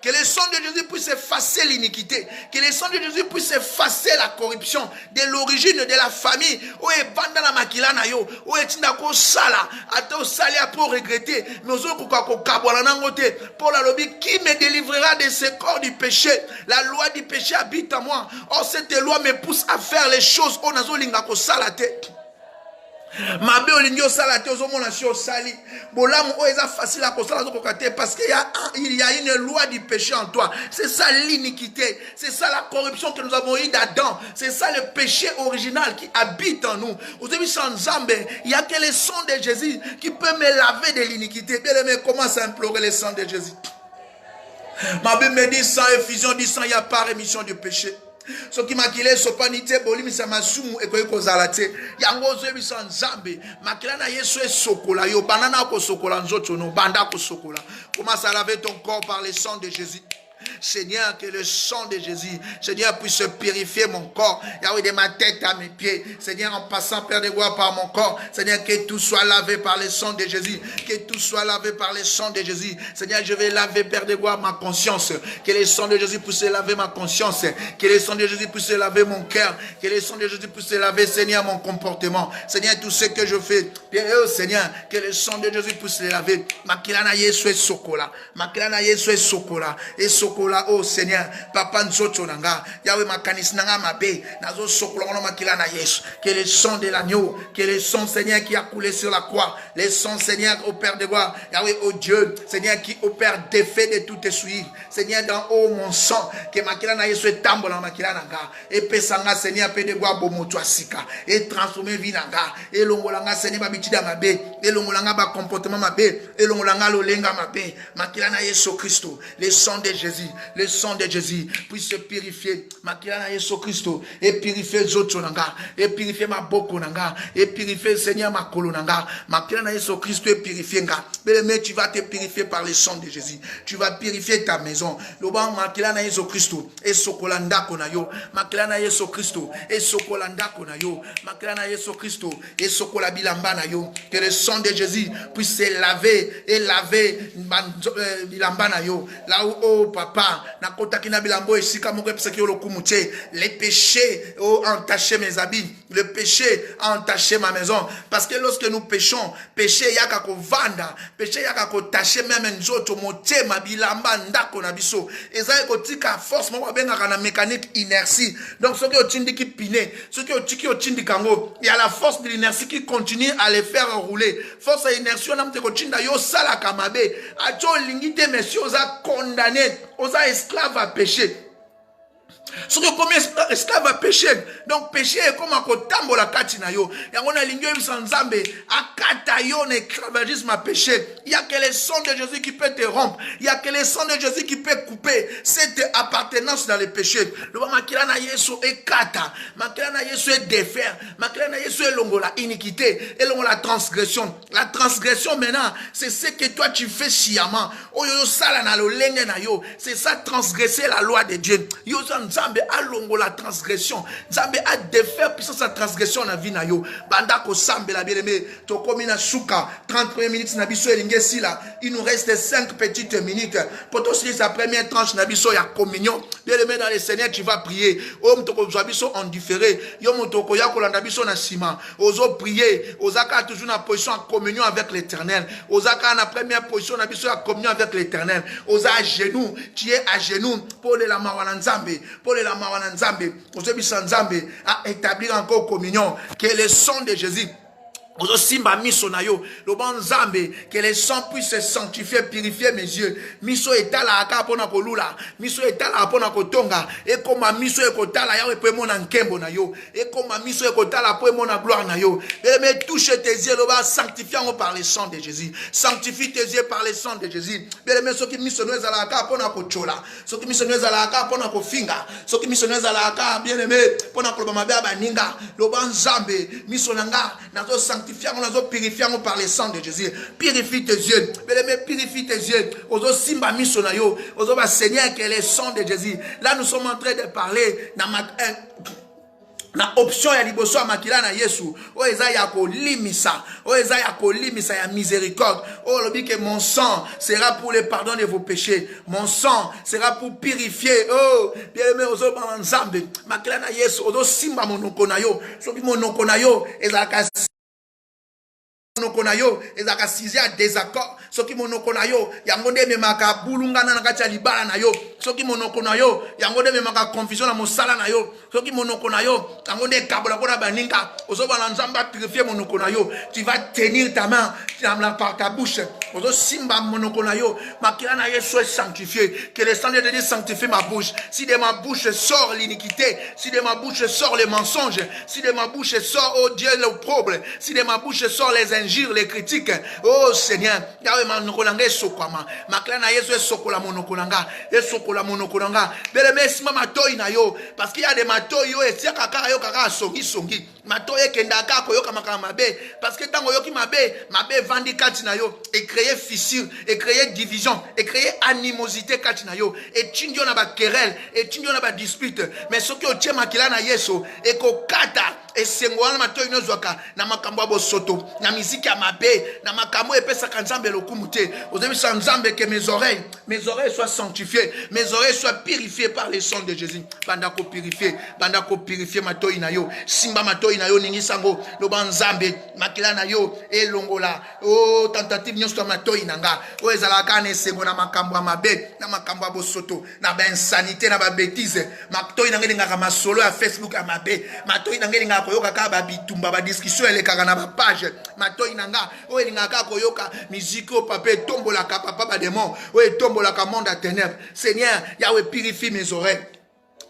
Que le sang de Jésus puisse effacer l'iniquité. Que le sang de Jésus puisse effacer la corruption de l'origine de la famille. Oye banda na makila na yo. Oye tinda ko sala. Ato sali pour regretter. Mais ozo kuka ko kabwala nangote. Pour la lobby, qui me délivrera de ce corps du péché? La loi du péché habite en moi. Or cette loi me pousse à faire les choses. On a zo linga ko sala te. Mabe olingi osala te ozomona si osali bolamu oyo eza facile à kosala zokoka te parce qu'il y a une loi du péché en toi. C'est ça l'iniquité, c'est ça la corruption que nous avons eu d'Adam, c'est ça le péché original qui habite en nous. Aujourd'hui sans Nzambe, il y a que le sang de Jésus qui peut me laver de l'iniquité. Bien aimé, commence à implorer le sang de Jésus. Mabe me dit sans effusion du sang, il n'y a pas rémission du péché. Ce qui m'a kilé sopanité bolimi sa masumu ekoyi kozala te yango zoyebi sa Nzambe makila na Yesu esokola yo banana ko sokola nzoto no banda ko sokola. Commence à laver ton corps par le sang de Jésus. Seigneur, que le sang de Jésus, Seigneur, puisse purifier mon corps, Yahweh, de ma tête à mes pieds. Seigneur, en passant, Père de gloire, par mon corps. Seigneur, que tout soit lavé par le sang de Jésus. Que tout soit lavé par le sang de Jésus. Seigneur, je vais laver, Père de gloire, ma conscience. Que le sang de Jésus puisse laver ma conscience. Que le sang de Jésus puisse laver mon cœur. Que le sang de Jésus puisse laver, Seigneur, mon comportement. Seigneur, tout ce que je fais. Oh, Seigneur, que le sang de Jésus puisse laver. Makilana Yesu sokola. Makilana Yesu sokola. Et sokola, oh Seigneur, papa nzoto nanga, Yahweh makanis nanga mabe, nazo sokola ono makila na Yesu, que le sang de l'agneau, que le sang Seigneur qui a coulé sur la croix, le sang Seigneur au Père de gloire, Yahweh oh Dieu, Seigneur qui opère défait de tout essuie, Seigneur dans haut mon sang, que makila na Yesu tambola makila nanga, et pesanga Seigneur Père de gloire bomoto asika, et transformer vie nanga, et longolanga Seigneur babitida mabe, et longolanga ba comportement mabe, et longolanga lolenga mabe, makila na Yesu Christo, le sang de Jésus, le sang de Jésus puisse se purifier. Makila Yesu Christo et purifier zoto nanga et purifier ma boko nanga et purifier Seigneur ma kolo nanga. Makila Yesu Christo et purifier nga. Mais tu vas te purifier par le sang de Jésus. Tu vas purifier ta maison. Loba makila Yesu Christo et sokolanda konayo. Makila Yesu Christo et sokolanda konayo. Makila Yesu Christo et sokola bilamba na yo. Que le sang de Jésus puisse se laver et laver bilamba na yo. Là où oh papa les péchés ont entaché mes habits, le péché a entaché ma maison, parce que lorsque nous péchons, péché yaka ko vanda, péché yaka ko taché même nzoto motema bilamba ndako na biso, ezali ko tika force mo benga na mécanique inertie. Donc ce qui otindi ki piné, ce qui otiki otindi kango, il y a la force de l'inertie qui continue à les faire rouler. Force à inertie on amte ko tinda yo sala kamabe, acho lingite monsieur oza condamné, oza esclave à péché. Ce que comme esclave à péché. Donc péché est comme un kotambola katina yo. Yangona lingyo Nzambe akata yo esclavagisme à péché. Il y a que le sang de Jésus qui peut te rompre. Il y a que le sang de Jésus qui peut couper cette appartenance dans le péché. Le makila na Yesu ekata, makila na Yesu est défaire, makila na Yesu est longola iniquité, et longola transgression. La transgression maintenant, c'est ce que toi tu fais sciemment. Oyo sala na lo lenge na yo, c'est ça transgresser la loi de Dieu. Yo Nzambe a longo la transgression. Nzambe a défaire puissance la transgression na vie na yo. Banda ko sambe la bien-aimé. To komina suka 31 minutes na biso elinge sila. Il nous reste 5 petites minutes. Pour toi aussi sa première tranche na biso ya communion. Bien-aimé dans le Seigneur tu vas prier. Om to ko biso en différé. Yo motoko ya ko landa biso na sima. Ozo prier. Ozaka toujours na position en communion avec l'Éternel. Ozaka na première position na biso ya communion avec l'Éternel. Oza à genoux. Tu es à genoux pour la mawana Nzambe. Pour les lamawana Nzambe, à établir encore communion, que le sang de Jésus Ozo simba miso na yo, le bon Nzambe, que les sangs puissent se sanctifier, purifier mes yeux. Miso etala aka pona kolula, miso etala pona kotonga, et comme miso ekotala ya pe mona nkembo na yo, et comme miso ekotala pe mona gloire na yo. Et me touche tes yeux, le va sanctifier par le sang de Jésus. Sanctifie tes yeux par le sang de Jésus. Bien mais ce qui miso no ezala aka pona kochola, ce qui miso no ezala aka pona kofinga, ce qui miso no ezala aka bien aimé pona koloba mabe abaninga, le bon Nzambe, miso nanga na zo purifier par le sang de Jésus. Purifie tes yeux. Purifie tes yeux. Ozo simba miso na yo. Ozo va Seigneur que le sang de Jésus. Là nous sommes en train de parler na option ya liboso ya makila na Yesu. O eza ya kolimisa. O eza ya kolimisa ya miséricorde. O lobi que mon sang sera pour le pardon de vos péchés. Mon sang sera pour purifier. Oh, bien aimé ozo ba Nzambe. Makila na Yesu ozo simba monoko na yo. Soki monoko na yo ezaka monoko na yo ezaka size a désaccord. Soki monoko na yo yango nde memaka bulungana na kati ya libala na yo. Soki monoko na yo yango nde memaka confusion na mosala na yo. Soki monoko na yo yango nde kabola pona baninga ozoba na Nzamba purifier monoko na yo. Tu vas tenir ta main par ta bouche. Ozo simba monoko na yo. Makila na Yesu est sanctifié. Que le sang de Dieu sanctifie ma bouche. Si de ma bouche sort l'iniquité, si de ma bouche sort les mensonges, si de ma bouche sort, oh Dieu, l'opprobre, si de ma bouche sort les injures, les critiques, oh Seigneur, Yahweh manokolanga esokwama. Makila na Yesu esokola monokolanga, esokola monokolanga. Beleme sima matoi na yo, parce qu'il y a des matoi yo etia kaka yo kaka songi songi. Matoi kenda kaka yoka makala mabe, parce que tango yoki mabe vandi kati na yo et créer fissure, et créer division, et créer animosité kati na yo, et tindio na ba querelle, et tindio na ba dispute. Mais ce que otie makila na Yesu et ko kata et sengwana matoi no zwaka na makambo bo soto, na miziki ya mabe, na makambo epesaka Nzambe lokumute. Ozebi sa Nzambe que mes oreilles soient sanctifiées, mes oreilles soient purifiées par le sang de Jésus. Bandako purifier matoi na yo, simba matoi na yo ningi sango, lo Nzambe makila na yo e longola. Oh tentative nyonso matoi nanga, o ezala kana sengo na makambo ya mabe, na makambo ya bosoto, na ba insanité, na ba bêtise. Matoi nanga ngaka masolo ya Facebook ya mabe, matoi nanga ngaka koyoka ka ba bitumba ba discussion elekaka na ba page. Matoi nanga o elingaka koyoka musique au papier tombola ka papa ba démon, o tombola ka monde à ténèbres. Seigneur, Yahweh purifie mes oreilles.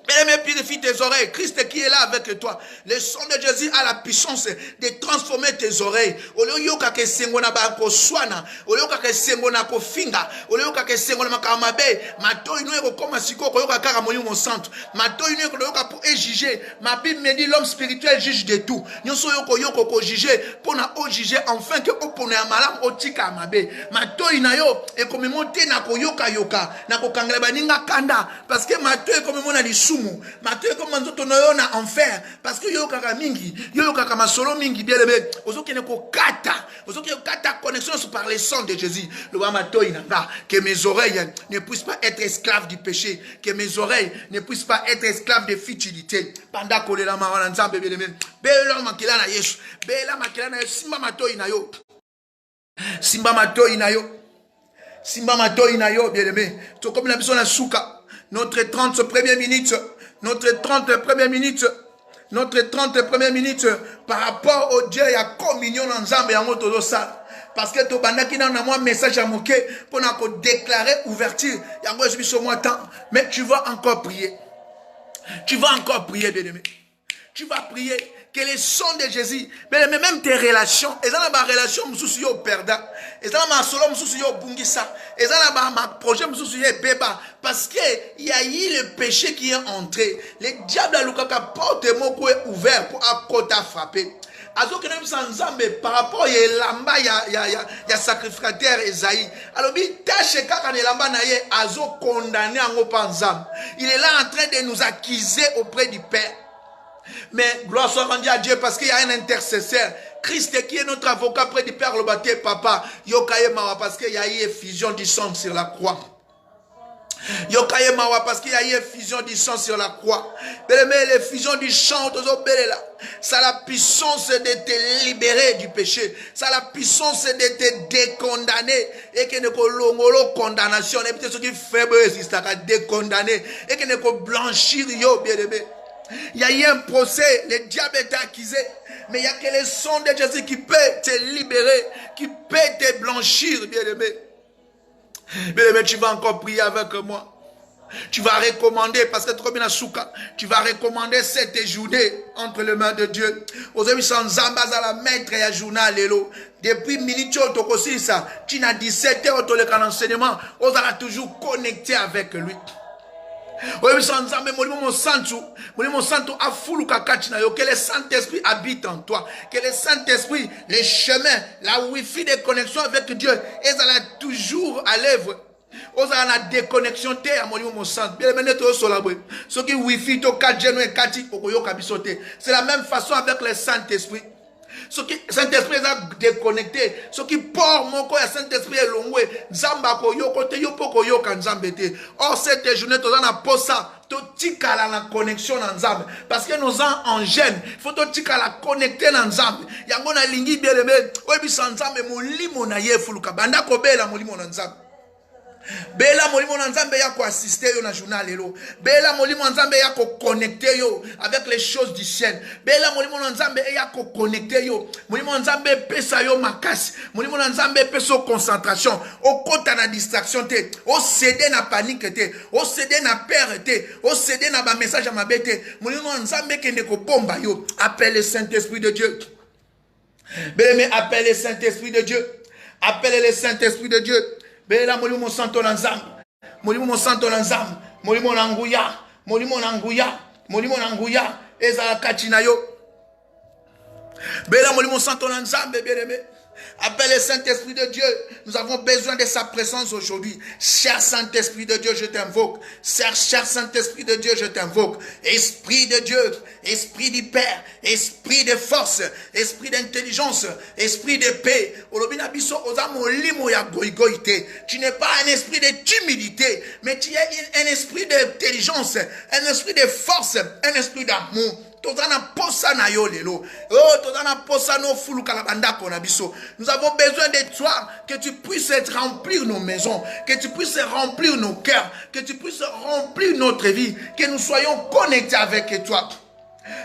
Bien-aimé, purifie tes oreilles. Christ qui est là avec toi. Le sang de Jésus a la puissance de transformer tes oreilles. Au lieu yoka ke sengona ba ko swana, au lieu ka sengona ko finga, au lieu ka sengona makamabe, mato ino ko koma siko ko yoka kaka moyo mon centre. Mato ino ko yoka pour juger. Ma Bible me dit l'homme spirituel juge de tout. Nyonso yoko ko juger pour na o juger enfin que opone amalam otika mabe. Mato ina yo e comme monter na ko yoka na ko kangela baninga kanda parce que mato e comme mona lisu Mathieu comme nzoto no yo na enfer parce que yo kaka mingi yo kaka masolo mingi bien aimé ozoki ne ko kata connexion par le sang de Jésus le ba matoi nanga que mes oreilles ne puissent pas être esclaves du péché, que mes oreilles ne puissent pas être esclaves de futilité panda kolela mawana Nzambe bien aimé bela makila na Yesu bela makila na Yesu simba matoi na yo simba matoi na yo simba matoi na yo bien aimé to comme la biso na suka. Notre 30 première minute par rapport au Dieu, il y a communion dans Nzambe yango tozosa. Parce que tu bandaki na moi message à moquer pour déclarer ouverture. Yango je suis moi temps, mais tu vas encore prier. Tu vas encore prier, bien-aimé. Tu vas prier que le sang de Jésus, mais même tes relations, et ça ma relation mususu yo perda, et ça ma solo mususu yo bungisa, et ça ma projet mususu yo beba, parce que il y a eu le péché qui est entré. Le diable a l'oukaka porte moko est ouvert pour à frapper. Azo que nous sommes par rapport à lamba ya sacrificateur Esaïe. Alors bi tâche kaka ne lamba na ye azo condamné en opanzam. Il est là en train de nous accuser auprès du Père. Mais gloire soit rendue à Dieu parce qu'il y a un intercesseur. Christ qui est notre avocat près du Père le baptême papa. Yokaye mawa parce qu'il y a eu effusion du sang sur la croix. Yokaye mawa parce qu'il y a eu effusion du sang sur la croix. Mais l'effusion du sang ça a la puissance de te libérer du péché. Ça a la puissance de te décondamner. Et que ne ko condamnation. Et peut-être ce qui fait décondamner. Et que ne ko blanchir yo bien aimé. Il y a eu un procès, le diable est accusé. Mais il n'y a que le sang de Jésus qui peut te libérer, qui peut te blanchir, bien-aimé. Bien-aimé, tu vas encore prier avec moi. Tu vas recommander, parce que trop bien à Souka, tu vas recommander cette journée entre les mains de Dieu. Aujourd'hui, sans Zambaza la maître et à journal, depuis minutes, tu n'as 17 heures au l'enseignement, on sera toujours connecté avec lui. Que le Saint-Esprit habite en toi. Que le Saint-Esprit, les chemins, la wifi de connexion avec Dieu, et ça là toujours à l'œuvre. On a la déconnexion te à mon centre. Bien mené to solabwe. Ce qui wifi to 4G et 4 okoyo kabisote. C'est la même façon avec le Saint-Esprit. Ce qui Saint-Esprit est déconnecté. Ce qui porte mon corps à Saint-Esprit est longwe. Zamba ko yo kote yo poko yo kan zambete. Or cette journée to na posa. To tika la connexion en Nzambe. Parce que nous sommes en gêne. Il faut to tika la connecter en Nzambe. Yango na lingi bien aimé. Oyebi sans Nzambe molimo na ye fuluka. Banda ko bela molimo na Nzambe. Bela molimo na Nzambe ya ko assister yo na journal lelo. Bela molimo na Nzambe ya ko connecter yo avec les choses du ciel. Bela molimo na Nzambe ya ko connecter yo. Molimo na Nzambe pesa yo makasi. Molimo na Nzambe pesa concentration. O kota na distraction te. O céder na panique te. O céder na peur te. O céder na ba message à mabete. Molimo na Nzambe kende ko bomba yo. Appelle le Saint-Esprit de Dieu. Bien-aimé, appelle le Saint-Esprit de Dieu. Appelle le Saint-Esprit de Dieu. Bela molimo santo na Nzambe. Molimo santo na Nzambe. Molimo na nguya. Molimo na nguya. Molimo na nguya. Ezala kachina yo. Bela molimo santo na Nzambe, bien-aimé. Appelle le Saint-Esprit de Dieu. Nous avons besoin de sa présence aujourd'hui. Cher Saint-Esprit de Dieu, je t'invoque. Cher Saint-Esprit de Dieu, je t'invoque. Esprit de Dieu, Esprit du Père, Esprit de force, Esprit d'intelligence, Esprit de paix. Tu n'es pas un esprit de timidité, mais tu es un esprit d'intelligence, un esprit de force, un esprit d'amour. Nous avons besoin de toi, que tu puisses remplir nos maisons, que tu puisses remplir nos cœurs, que tu puisses remplir notre vie, que nous soyons connectés avec toi.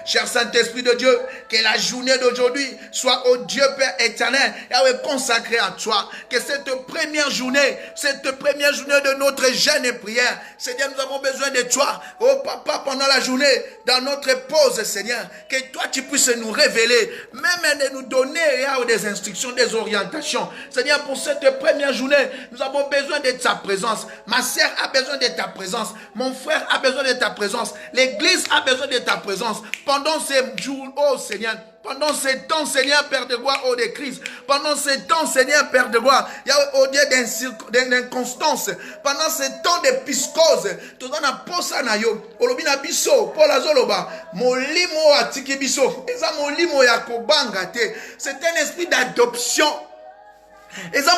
Cher Saint-Esprit de Dieu, que la journée d'aujourd'hui soit au Dieu Père éternel et consacrée à toi. Que cette première journée de notre jeûne et prière, Seigneur, nous avons besoin de toi. Oh Papa, pendant la journée, dans notre pause, Seigneur, que toi tu puisses nous révéler, même de nous donner des instructions, des orientations. Seigneur, pour cette première journée, nous avons besoin de ta présence. Ma sœur a besoin de ta présence. Mon frère a besoin de ta présence. L'Église a besoin de ta présence. Pendant ces jours, oh Seigneur, pendant ces temps, Seigneur, Père de gloire, oh des crises, pendant ces temps, Seigneur, Père de gloire, il y a au Dieu d'inconstance, pendant ces temps de piscose, tout dans la posa na yo, olobina biso, pola zoloba, molimo atiki biso, eza molimo ya kobanga te, c'est un esprit d'adoption. C'est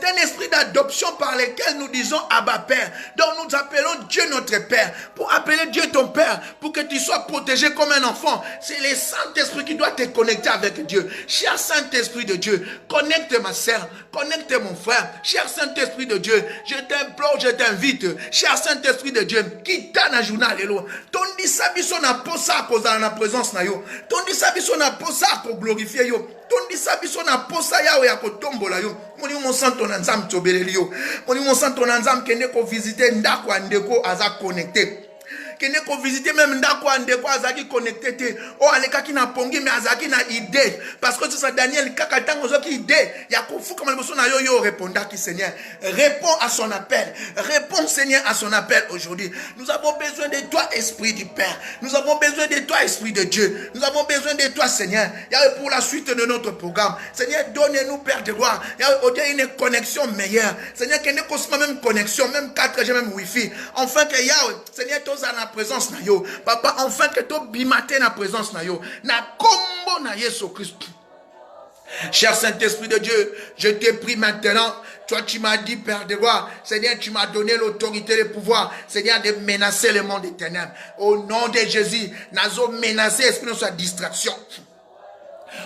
un esprit d'adoption par lequel nous disons Abba Père. Donc nous appelons Dieu notre Père. Pour appeler Dieu ton Père, pour que tu sois protégé comme un enfant, c'est le Saint-Esprit qui doit te connecter avec Dieu. Cher Saint-Esprit de Dieu, connecte ma sœur, connecte mon frère. Cher Saint-Esprit de Dieu, je t'implore, je t'invite. Cher Saint-Esprit de Dieu, qui t'a na journal elo. Ton dit ça biso na posa à cause de la présence na yo. Ton dit ça biso na posa pour glorifier yo. Tondi sabiso na posa yawe ya kotombola yo. Moni mo santo na Nzambe tobeleli yo. Moni mo santo na Nzambe kende ko visiter ndako andeko aza connecté. Kende ko visiter même ndako andeko azaki connecté te. O alekaki na pongi mais azaki na idée parce que c'est ça Daniel kaka tango zoki idée ya kofuka maliboso na yo yo répondaki Seigneur. Réponds à son appel. Réponds Seigneur à son appel aujourd'hui. Nous avons besoin de toi Esprit du Père. Nous avons besoin de toi Esprit de Dieu. Nous avons besoin de toi Seigneur. Pour la suite de notre programme. Seigneur, donne-nous Père de gloire. Une connexion meilleure. Seigneur, qu'il y ait même connexion, même 4G, même Wi-Fi. Enfin que Yahweh, Seigneur, tu as la présence na yo. Papa, enfin que tu bimate la présence na yo. Na combo na Yesu Christ. Cher Saint-Esprit de Dieu, je te prie maintenant. Toi, tu m'as dit, Père de gloire, Seigneur, tu m'as donné l'autorité et le pouvoir, Seigneur, de menacer le monde des ténèbres. Au nom de Jésus, nous avons menacé l'esprit de sa distraction.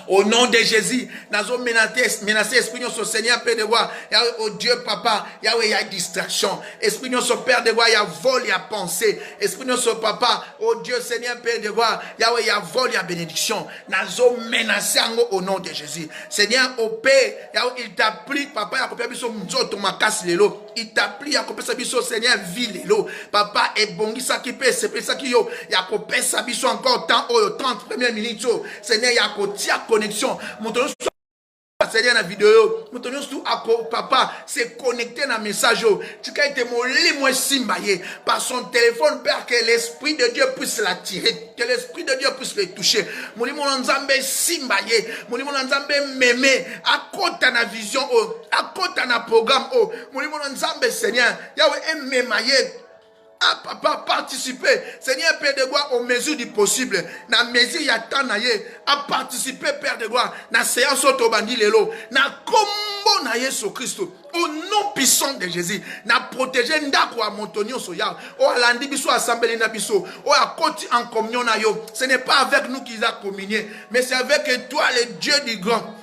Au nom de Jésus, nous avons menacé esprit de Seigneur, Père de gloire. Oh Dieu, Papa, il y a distraction. Esprit de Père de gloire, il y a vol, il y a pensée. Esprit de Papa, oh Dieu, Seigneur, Père de gloire, il y a vol, il y a bénédiction. Nous avons menacé au nom de Jésus. Seigneur, au Père, il t'a pris, Papa, il a coupé son mzoto makas lelo. Il t'a pris, il a coupé sa biso, Seigneur, vie lelo. Papa, et bongi ça qui peut, c'est ça qui yo. Il a coupé sa biso encore tant, 30 premières minutes. Seigneur, il y a coupé connexion. Montrons Seigneur la vidéo. Montrons tout à papa c'est connecté dans le message. Tu as été mon simbaye par son téléphone, Père, que l'esprit de Dieu puisse l'attirer, que l'esprit de Dieu puisse le toucher. Mon nzambe simbaye, mon nzambe mémé, à côté na vision, à côté na programme, mon nzambe Seigneur, Yahweh mémaye. Ah papa, participer, Seigneur Père de gloire, aux mesures du possible. Na mesure ya tanaye, à participer Père de gloire, na séance autobandi lelo, na combo na Yesu Christ. Au nom puissant de Jésus, na protéger ndako a montonio soya, o alandi biso assemblée na biso, o a côté en communion na yo. Ce n'est pas avec nous qu'ils a communié, mais c'est avec toi le Dieu du grand.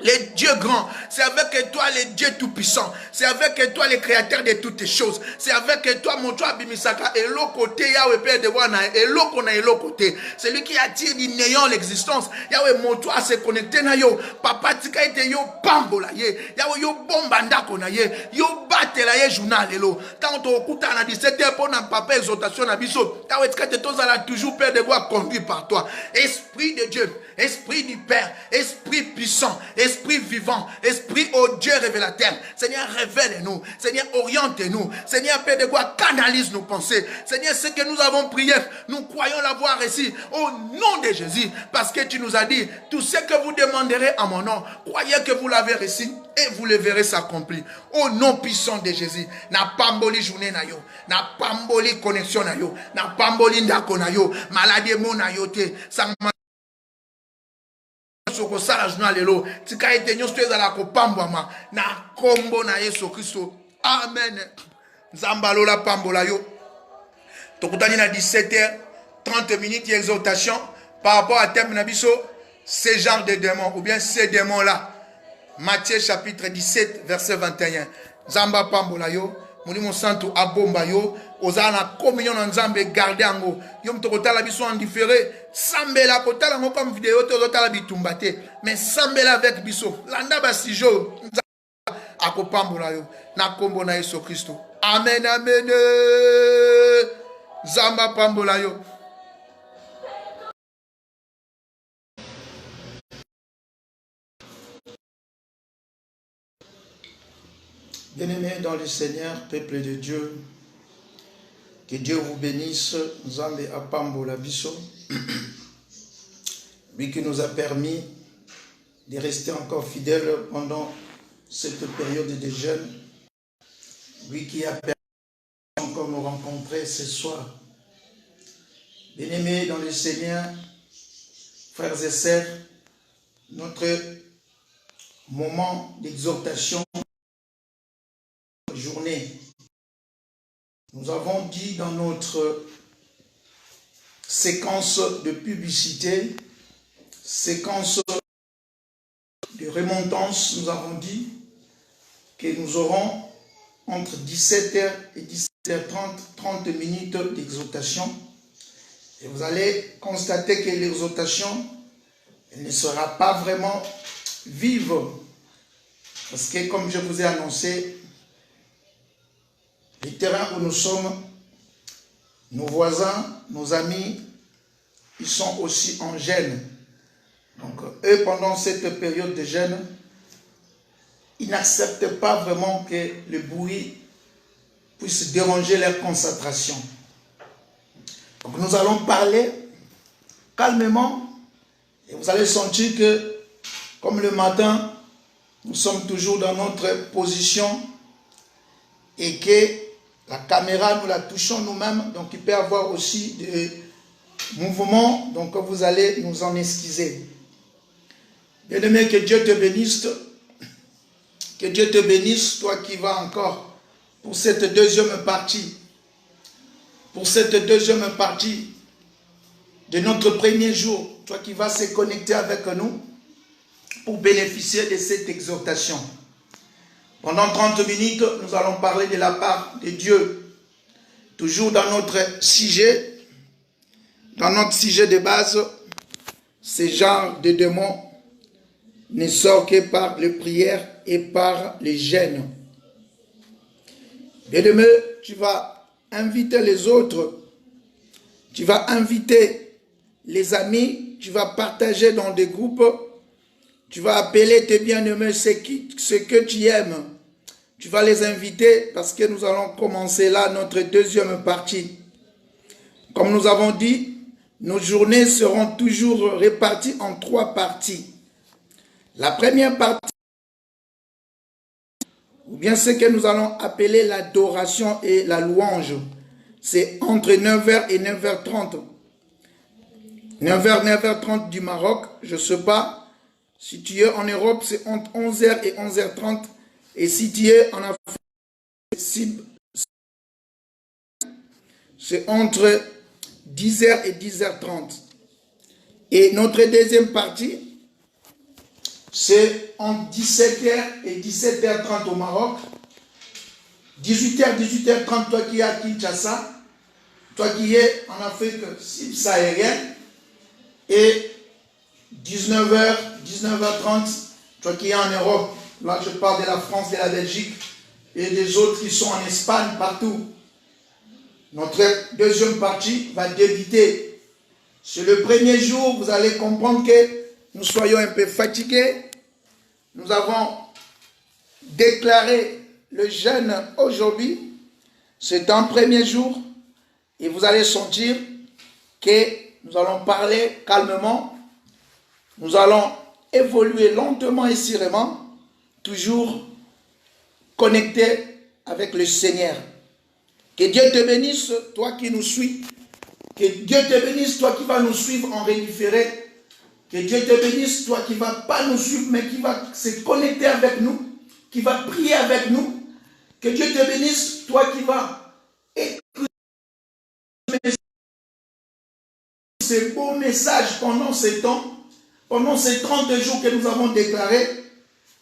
Les dieux grands, c'est avec toi les dieux tout-puissants, c'est avec toi les créateurs de toutes choses, c'est avec toi mon toi Bimisaka et l'autre côté Yahweh Père de Wana et l'autre côté, c'est lui qui attire du néant l'existence. Yahweh mon toi se connecter na yo, papa tika ete yo pambola ye, Yahweh yo bombanda kona ye, yo batela ye journal lelo. Tant to okuta na 17h pour na papa exhortation na biso, Yahweh tika te tozala toujours Père de gloire conduit par toi. Esprit de Dieu, Esprit du Père, Esprit puissant, Esprit vivant, Esprit au Dieu révélateur. Seigneur, révèle-nous. Seigneur, oriente-nous. Seigneur, Père de gloire, canalise nos pensées. Seigneur, ce que nous avons prié, nous croyons l'avoir reçu au nom de Jésus. Parce que tu nous as dit, tout ce que vous demanderez en mon nom, croyez que vous l'avez reçu et vous le verrez s'accomplir. Au nom puissant de Jésus. Na pamboli journée na yo. Na pamboli connexion na yo. Na pamboli ndako na yo. Maladie mo na yo te. Sokosala journal lelo tika ete nyonso ezala kopambwama na kombo na Yesu Kristo. Amen. Nzambalola pambola yo. Tokutani na 17h 30 minutes d'exhortation par rapport à thème na biso, ce genre de démons ou bien ces démons là. Matthieu chapitre 17 verset 21. Nzamba pambola yo. Molimo santo abomba yo. Ozana communion na nzambe garder ango. Yo mtokotala biso en différé. Sambela kotala ngo comme vidéo to tala bitumba te. Mais sambela avec biso. Landa ba sijo. Akopambola yo. Na kombo na Yesu Kristo. Amen amen. Zamba pambola yo. Bien-aimés dans le Seigneur, peuple de Dieu, que Dieu vous bénisse, Nzambe Apambola Biso, lui qui nous a permis de rester encore fidèles pendant cette période de jeûne, lui qui a permis encore nous rencontrer ce soir. Bien-aimés dans le Seigneur, frères et sœurs, notre moment d'exhortation, journée. Nous avons dit dans notre séquence de publicité, séquence de remontance, nous avons dit que nous aurons entre 17h et 17h30, 30 minutes d'exhortation. Et vous allez constater que l'exhortation ne sera pas vraiment vive. Parce que comme je vous ai annoncé, les terrains où nous sommes, nos voisins, nos amis, ils sont aussi en jeûne. Donc, eux, pendant cette période de jeûne, ils n'acceptent pas vraiment que le bruit puisse déranger leur concentration. Donc, nous allons parler calmement et vous allez sentir que, comme le matin, nous sommes toujours dans notre position et que la caméra, nous la touchons nous-mêmes, donc il peut y avoir aussi des mouvements, donc vous allez nous en excuser. Bien-aimé, que Dieu te bénisse, que Dieu te bénisse, toi qui vas encore pour cette deuxième partie, de notre premier jour, toi qui vas se connecter avec nous, pour bénéficier de cette exhortation. Pendant 30 minutes, nous allons parler de la part de Dieu. Toujours dans notre sujet de base, ce genre de démons ne sort que par les prières et par les jeûnes. Et demain, tu vas inviter les autres, tu vas inviter les amis, tu vas partager dans des groupes, tu vas appeler tes bien-aimés, ceux que tu aimes. Tu vas les inviter parce que nous allons commencer là notre deuxième partie. Comme nous avons dit, nos journées seront toujours réparties en 3 parties. La première partie, ou bien ce que nous allons appeler l'adoration et la louange, c'est entre 9h et 9h30. 9h, 9h30 du Maroc, je ne sais pas. Si tu es en Europe, c'est entre 11h et 11h30. Et si tu es en Afrique, c'est entre 10h et 10h30. Et notre deuxième partie, c'est entre 17h et 17h30 au Maroc. 18h, 18h30, toi qui es à Kinshasa, toi qui es en Afrique subsaharienne. Et 19h, 19h30, toi qui es en Europe. Là, je parle de la France, de la Belgique et des autres qui sont en Espagne, partout. Notre deuxième partie va débuter. Sur le premier jour, vous allez comprendre que nous soyons un peu fatigués. Nous avons déclaré le jeûne aujourd'hui. C'est un premier jour. Et vous allez sentir que nous allons parler calmement. Nous allons évoluer lentement et sûrement. Toujours connecté avec le Seigneur. Que Dieu te bénisse, toi qui nous suis. Que Dieu te bénisse, toi qui vas nous suivre en rédifféré. Que Dieu te bénisse, toi qui ne vas pas nous suivre, mais qui va se connecter avec nous, qui va prier avec nous. Que Dieu te bénisse, toi qui vas écouter ces beaux messages pendant ces temps, pendant ces 30 jours que nous avons déclarés.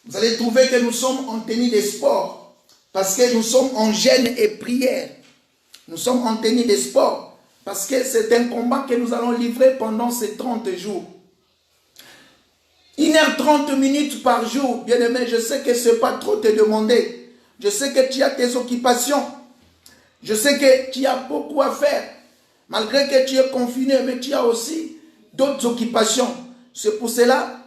Vous allez trouver que nous sommes en tenue de sport, parce que nous sommes en jeûne et prière. Nous sommes en tenue de sport, parce que c'est un combat que nous allons livrer pendant ces 30 jours. 1h30 minutes par jour, bien-aimé, je sais que ce n'est pas trop te demander. Je sais que tu as tes occupations. Je sais que tu as beaucoup à faire. Malgré que tu es confiné, mais tu as aussi d'autres occupations. C'est pour cela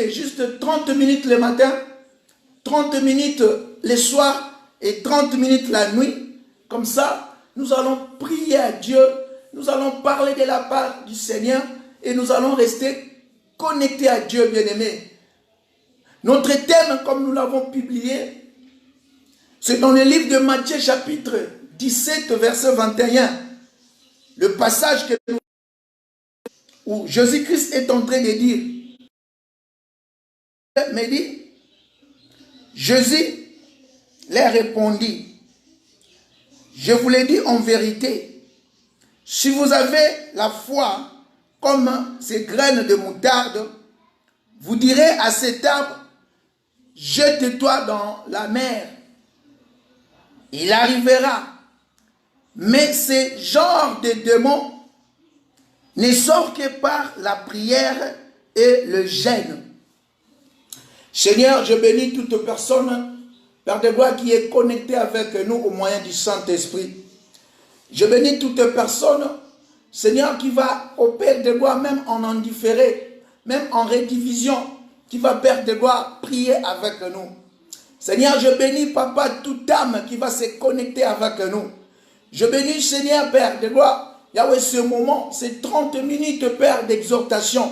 juste 30 minutes le matin, 30 minutes le soir et 30 minutes la nuit. Comme ça, nous allons prier à Dieu, nous allons parler de la part du Seigneur et nous allons rester connectés à Dieu, bien-aimé. Notre thème, comme nous l'avons publié, c'est dans le livre de Matthieu chapitre 17, verset 21. Le passage que nous où Jésus-Christ est en train de dire, mais dit, Jésus leur répondit, je vous l'ai dit en vérité, si vous avez la foi comme ces graines de moutarde, vous direz à cet arbre, jette-toi dans la mer, il arrivera. Mais ce genre de démons ne sort que par la prière et le jeûne. Seigneur, je bénis toute personne, Père de gloire, qui est connectée avec nous au moyen du Saint-Esprit. Je bénis toute personne, Seigneur, qui va au Père de gloire, même en indifféré, même en rédivision, qui va, Père de gloire, prier avec nous. Seigneur, je bénis, Papa, toute âme qui va se connecter avec nous. Je bénis, Seigneur, Père de gloire, Yahweh, ce moment, c'est 30 minutes, Père, d'exhortation.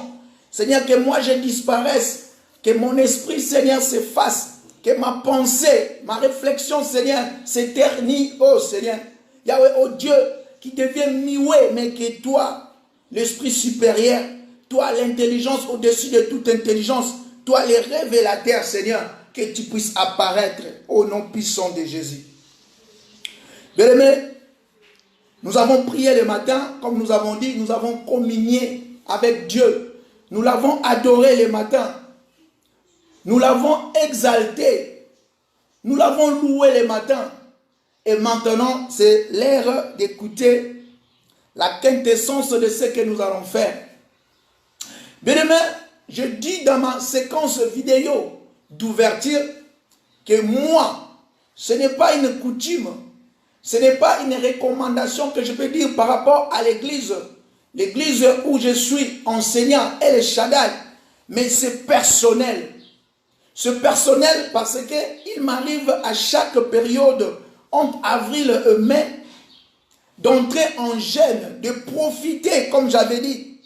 Seigneur, que moi je disparaisse, que mon esprit, Seigneur, s'efface, que ma pensée, ma réflexion, Seigneur, s'éternise, oh Seigneur. Yahweh, oh Dieu, qui devient mioué, mais que toi, l'esprit supérieur, toi, l'intelligence au-dessus de toute intelligence, toi, les révélateurs, Seigneur, que tu puisses apparaître au nom puissant de Jésus. Bien-aimés, nous avons prié le matin, comme nous avons dit, nous avons communié avec Dieu. Nous l'avons adoré le matin. Nous l'avons exalté. Nous l'avons loué le matin. Et maintenant, c'est l'heure d'écouter la quintessence de ce que nous allons faire. Bien-aimé, je dis dans ma séquence vidéo d'ouverture que moi, ce n'est pas une coutume, ce n'est pas une recommandation que je peux dire par rapport à l'église où je suis enseignant, elle est Shaddai, mais c'est personnel. C'est personnel parce qu'il m'arrive à chaque période, entre avril et mai, d'entrer en jeûne, de profiter, comme j'avais dit.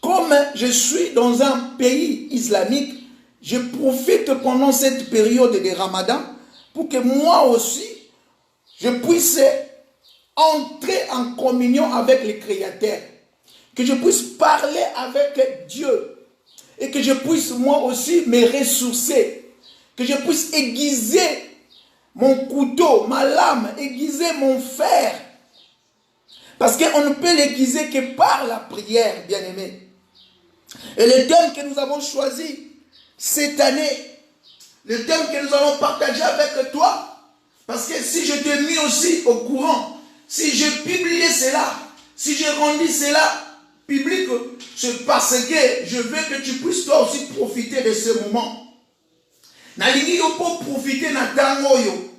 Comme je suis dans un pays islamique, je profite pendant cette période de Ramadan pour que moi aussi, je puisse entrer en communion avec le Créateur, que je puisse parler avec Dieu et que je puisse moi aussi me ressourcer, que je puisse aiguiser mon couteau, ma lame, aiguiser mon fer. Parce qu'on ne peut l'aiguiser que par la prière, bien-aimé. Et le thème que nous avons choisi cette année, le thème que nous allons partager avec toi, parce que si je t'ai mis aussi au courant, si je publie cela, si je rendis cela public, c'est parce que je veux que tu puisses toi aussi profiter de ce moment. Nalingi yo pour profiter na tango yo.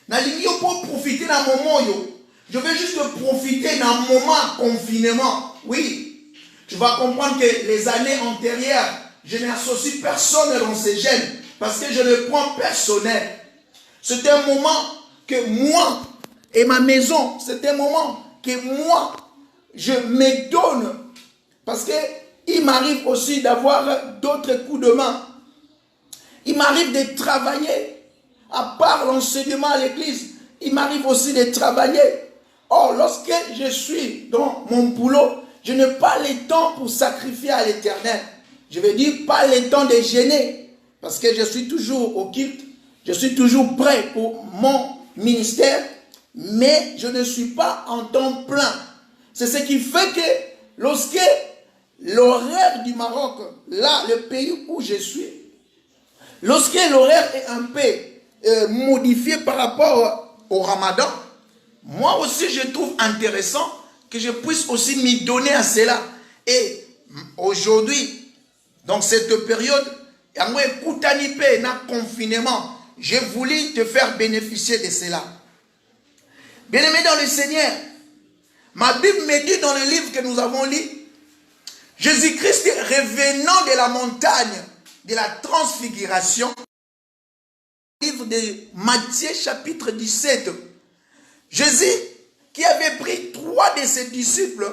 Nalingi yo pour profiter na moment yo. Je veux juste profiter d'un moment confinement. Oui, tu vas comprendre que les années antérieures, je n'associe personne dans ces gènes parce que je le prends personnel. C'est un moment que moi et ma maison, c'est un moment que moi, je me donne parce qu'il m'arrive aussi d'avoir d'autres coups de main. Il m'arrive de travailler, à part l'enseignement à l'église, il m'arrive aussi de travailler. Or, lorsque je suis dans mon boulot, je n'ai pas le temps pour sacrifier à l'Éternel. Je veux dire, pas le temps de gêner, parce que je suis toujours au culte, je suis toujours prêt pour mon ministère, mais je ne suis pas en temps plein. C'est ce qui fait que lorsque l'horaire du Maroc, là, le pays où je suis, lorsque l'horaire est un peu modifié par rapport au Ramadan, moi aussi je trouve intéressant que je puisse aussi m'y donner à cela. Et aujourd'hui, dans cette période, confinement, j'ai voulu te faire bénéficier de cela. Bien-aimé dans le Seigneur, ma Bible me dit dans le livre que nous avons lu, Jésus-Christ revenant de la montagne de la transfiguration, livre de Matthieu chapitre 17, Jésus qui avait pris 3 de ses disciples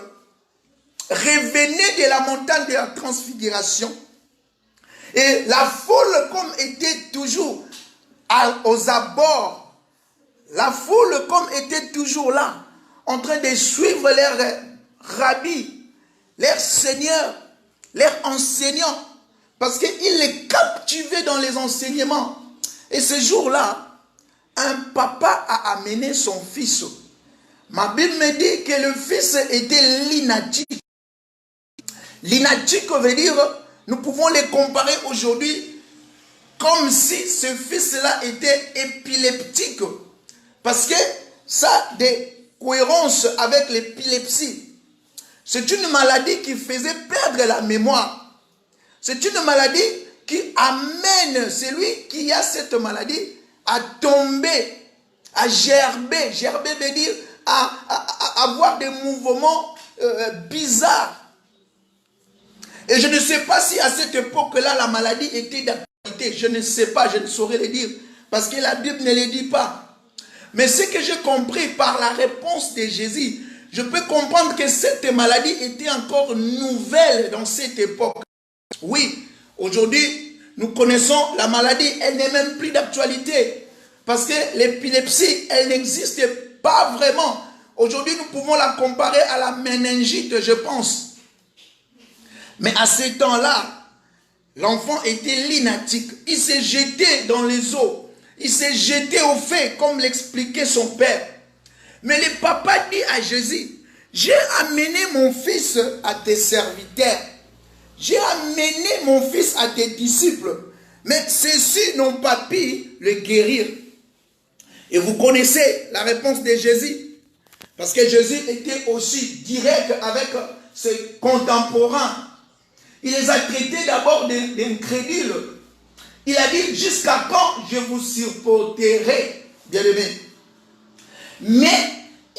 revenait de la montagne de la transfiguration et la foule comme était toujours aux abords, la foule comme était toujours là en train de suivre leurs rabbis, leurs seigneurs, leurs enseignants, parce qu'ils les captivaient dans les enseignements. Et ce jour-là, un papa a amené son fils. Ma Bible me dit que le fils était lunatique. Lunatique veut dire, nous pouvons les comparer aujourd'hui comme si ce fils-là était épileptique. Parce que ça a des cohérences avec l'épilepsie. C'est une maladie qui faisait perdre la mémoire. C'est une maladie qui amène celui qui a cette maladie à tomber, à gerber. Gerber veut dire à avoir des mouvements bizarres. Et je ne sais pas si à cette époque-là, la maladie était d'actualité. Je ne sais pas, je ne saurais le dire. Parce que la Bible ne le dit pas. Mais ce que j'ai compris par la réponse de Jésus, je peux comprendre que cette maladie était encore nouvelle dans cette époque. Oui, aujourd'hui, nous connaissons la maladie, elle n'est même plus d'actualité. Parce que l'épilepsie, elle n'existe pas vraiment. Aujourd'hui, nous pouvons la comparer à la méningite, je pense. Mais à ce temps-là, l'enfant était lunatique. Il s'est jeté dans les eaux. Il s'est jeté au feu, comme l'expliquait son père. Mais le papa dit à Jésus, j'ai amené mon fils à tes serviteurs. j'ai amené mon fils à tes disciples, mais ceux-ci n'ont pas pu le guérir. Et vous connaissez la réponse de Jésus, parce que Jésus était aussi direct avec ses contemporains. Il les a traités d'abord d'incrédules. Il a dit, jusqu'à quand je vous supporterai, bien-aimés. Mais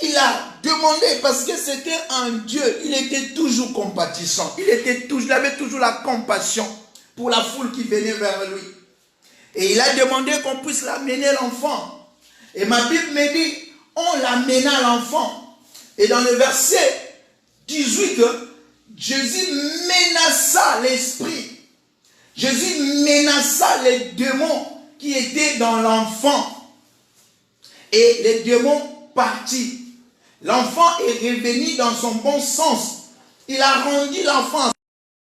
il a demandé, parce que c'était un Dieu, il était toujours compatissant. Il avait toujours la compassion pour la foule qui venait vers lui. Et il a demandé qu'on puisse l'amener l'enfant. Et ma Bible me dit, on l'amena l'enfant. Et dans le verset 18, Jésus menaça l'esprit. Jésus menaça les démons qui étaient dans l'enfant. Et les démons partis. L'enfant est revenu dans son bon sens. Il a rendu l'enfant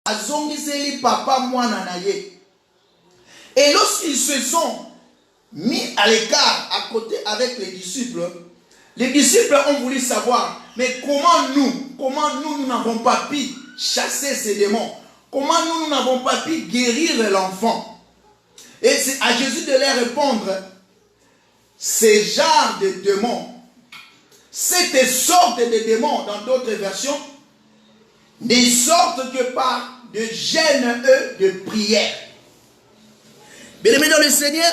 à Zongiseli Papa Mouananaye. Et lorsqu'ils se sont mis à l'écart, à côté avec les disciples ont voulu savoir, mais comment nous n'avons pas pu chasser ces démons? Comment nous n'avons pas pu guérir l'enfant? Et c'est à Jésus de leur répondre, ces genres de démons, cette sorte de démons, dans d'autres versions, ne sortent que par de jeûnes de prière. Bien-aimés dans le Seigneur,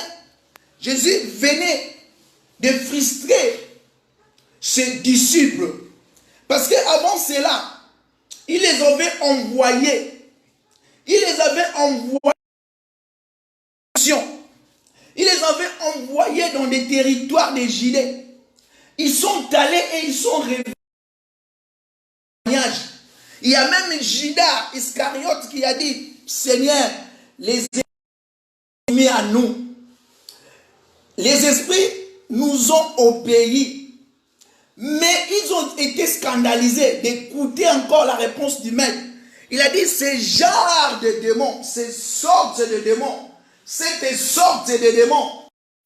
Jésus venait de frustrer ses disciples. Parce qu'avant cela, il les avait envoyés. Il les avait envoyés. Il les avait envoyés dans des territoires de Judée. Ils sont allés et ils sont revenus. Il y a même Judas Iscariote qui a dit, Seigneur, les esprits mis à nous. Les esprits nous ont obéi. Mais ils ont été scandalisés d'écouter encore la réponse du maître. Il a dit, ces genres de démons, ces sortes de démons, cette sorte de démons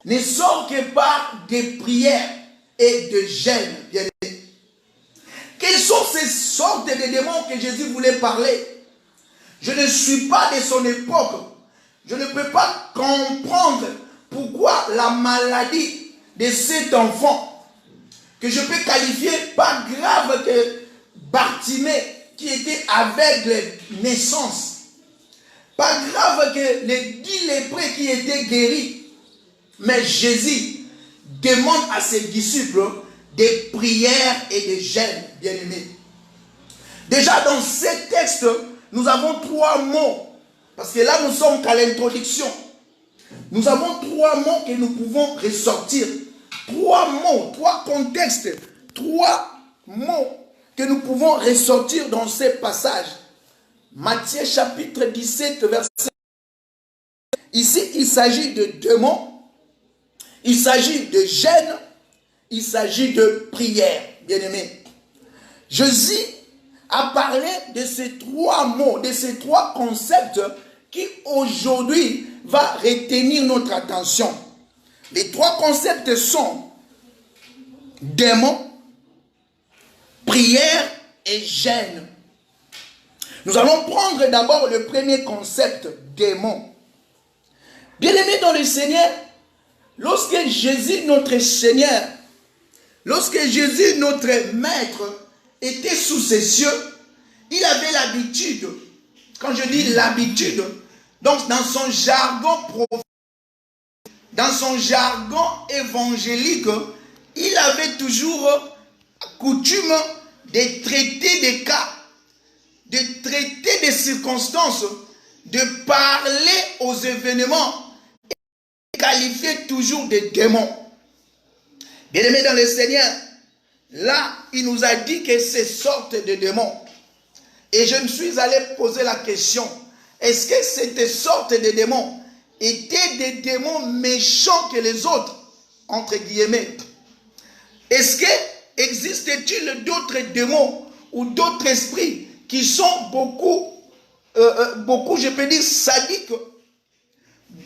ne sortent que par des prières et de jeûnes. Bien-aimés. Quelles sont ces sortes de démons que Jésus voulait parler? Je ne suis pas de son époque. Je ne peux pas comprendre pourquoi la maladie de cet enfant, que je peux qualifier pas grave que Bartimée, qui était aveugle naissance, pas grave que les 10 lépreux qui étaient guéris, mais Jésus demande à ses disciples des prières et des jeûnes, bien-aimés. Déjà dans ces textes, nous avons 3 mots, parce que là nous sommes qu'à l'introduction. Nous avons 3 mots que nous pouvons ressortir. 3 mots, 3 contextes, 3 mots que nous pouvons ressortir dans ces passages. Matthieu chapitre 17, verset. Ici, il s'agit de démons, il s'agit de jeûne, il s'agit de prière, bien-aimés. Jésus a parlé de ces 3 mots, de ces 3 concepts qui aujourd'hui va retenir notre attention. Les 3 concepts sont démons, prière et jeûne. Nous allons prendre d'abord le premier concept, démon. Bien-aimés dans le Seigneur, lorsque Jésus, notre Seigneur, lorsque Jésus, notre Maître, était sous ses cieux, il avait l'habitude, quand je dis l'habitude, donc dans son jargon prophétique, dans son jargon évangélique, il avait toujours coutume de traiter des cas, de traiter des circonstances, de parler aux événements et de qualifier toujours de démons. Bien-aimés dans le Seigneur, là, il nous a dit que ces sortes de démons. Et je me suis allé poser la question, est-ce que cette sorte de démons étaient des démons méchants que les autres, entre guillemets? Est-ce que existe-t-il d'autres démons ou d'autres esprits qui sont beaucoup, je peux dire, sadiques,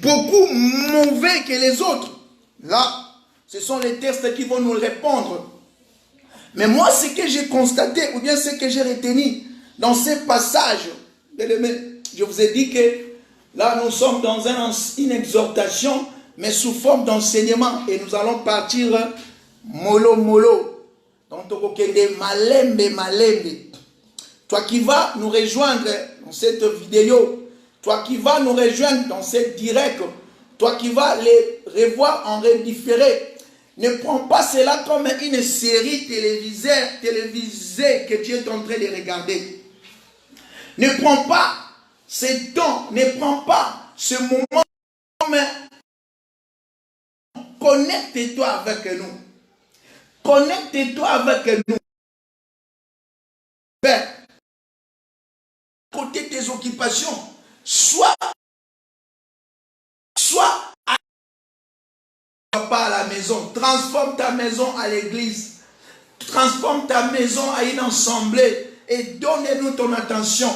beaucoup mauvais que les autres? Là, ce sont les textes qui vont nous répondre. Mais moi, ce que j'ai constaté, ou bien ce que j'ai retenu dans ces passages, bien-aimés, je vous ai dit que là, nous sommes dans une exhortation, mais sous forme d'enseignement. Et nous allons partir mollo, mollo. Donc, malembe, malembe. Toi qui vas nous rejoindre dans cette vidéo, toi qui vas nous rejoindre dans cette direct, toi qui vas les revoir en redifféré, ne prends pas cela comme une série télévisée que tu es en train de regarder. Ne prends pas ce temps, ne prends pas ce moment comme connecte-toi avec nous. Connecte-toi avec nous. Père, côté tes occupations, soit pas à la maison, transforme ta maison à l'église, transforme ta maison à une assemblée et donne-nous ton attention.